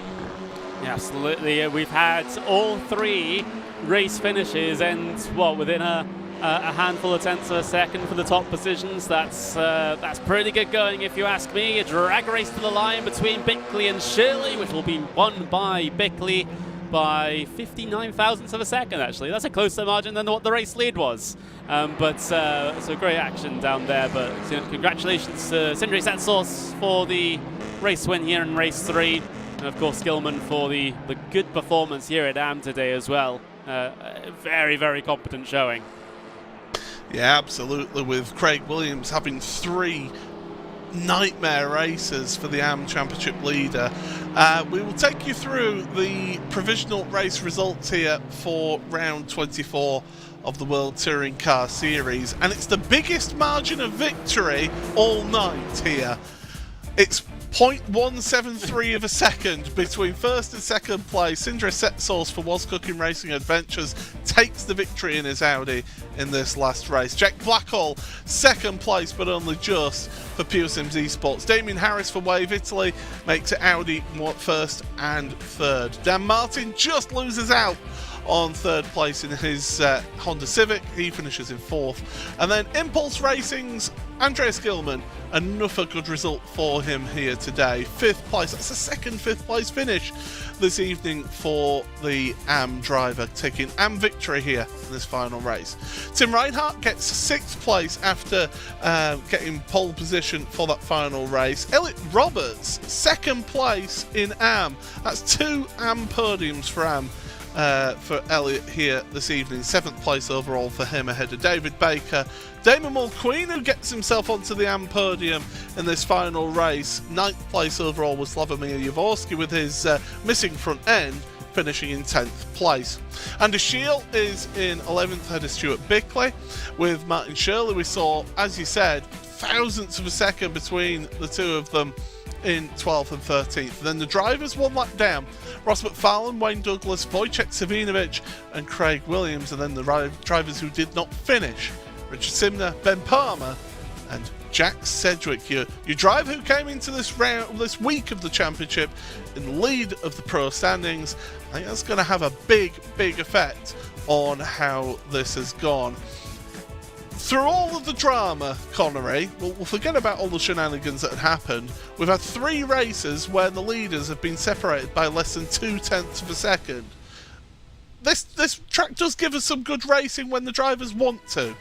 Yeah, absolutely. We've had all 3 race finishes and within a handful of tenths of a second for the top positions. That's pretty good going, if you ask me. A drag race to the line between Bickley and Shirley, which will be won by Bickley by 59 thousandths of a second, actually. That's a closer margin than what the race lead was. But so great action down there. But congratulations to Sindri Setsource for the race win here in race 3. And of course Gilman for the good performance here at AM today as well. Very, very competent showing. Yeah, absolutely, with Craig Williams having 3 nightmare races for the AM Championship leader. We will take you through the provisional race results here for round 24 of the World Touring Car Series, and it's the biggest margin of victory all night here. It's 0.173 of a second between first and second place. Sindri Setsource for Was Cooking Racing Adventures takes the victory in his Audi in this last race. Jack Blackhall, second place, but only just for Pure Sims Esports. Damien Harris for Wave Italy makes it Audi first and third. Dan Martin just loses out on third place in his Honda Civic. He finishes in fourth. And then Impulse Racing's Andreas Gilman, another good result for him here today. 5th place, that's the second 5th place finish this evening for the AM driver, taking AM victory here in this final race. Tim Reinhardt gets 6th place after getting pole position for that final race. Elliot Roberts, 2nd place in AM. That's 2 AM podiums for AM. For Elliot here this evening. 7th place overall for him ahead of David Baker. Damon Mulqueen, who gets himself onto the AM podium in this final race. 9th place overall was Slavomir Jaworski with his missing front end, finishing in 10th place. Andy Shield is in 11th ahead of Stuart Bickley. With Martin Shirley, we saw, as you said, thousandths of a second between the two of them in 12th and 13th. Then the drivers one lap down. Ross McFarlane, Wayne Douglas, Wojciech Savinovic and Craig Williams. And then the drivers who did not finish. Richard Simner, Ben Palmer and Jack Sedgwick. Your driver who came into this week of the championship in lead of the pro standings. I think that's going to have a big effect on how this has gone. Through all of the drama, Connery, we'll forget about all the shenanigans that had happened. We've had 3 races where the leaders have been separated by less than 0.2 of a second. This track does give us some good racing when the drivers want to.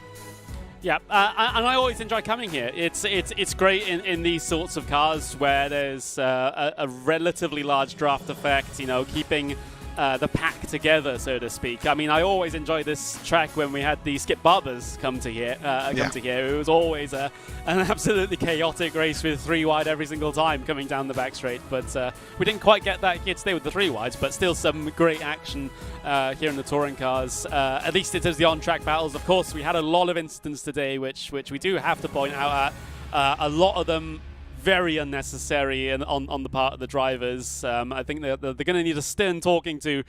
Yeah, and I always enjoy coming here. It's great in these sorts of cars where there's a relatively large draft effect, you know, keeping the pack together, so to speak. I mean, I always enjoy this track when we had the Skip Barbers come to here. It was always an absolutely chaotic race with 3 wide every single time coming down the back straight. But we didn't quite get that here today with the 3 wides, but still some great action here in the touring cars. At least it is the on-track battles. Of course, we had a lot of incidents today, which we do have to point out. A lot of them very unnecessary on the part of the drivers. I think they're going to need a stern talking to,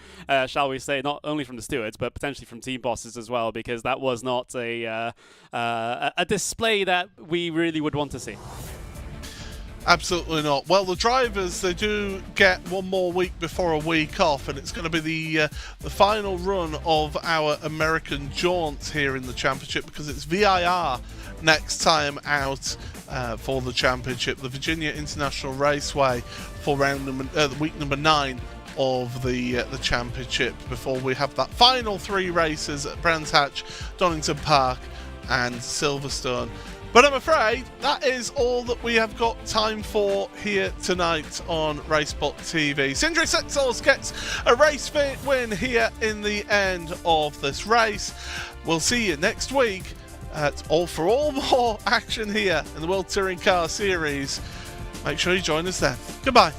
shall we say, not only from the stewards, but potentially from team bosses as well, because that was not a display that we really would want to see. Absolutely not. Well, the drivers, they do get one more week before a week off, and it's going to be the final run of our American jaunt here in the championship, because it's VIR next time out for the championship, the Virginia International Raceway, for week number 9 of the championship, before we have that final 3 races at Brands Hatch, Donington Park and Silverstone. But I'm afraid that is all that we have got time for here tonight on RaceSpotTV. Sindri Sexels gets a race win here in the end of this race. We'll see you next week for all more action here in the World Touring Car Series. Make sure you join us then. Goodbye.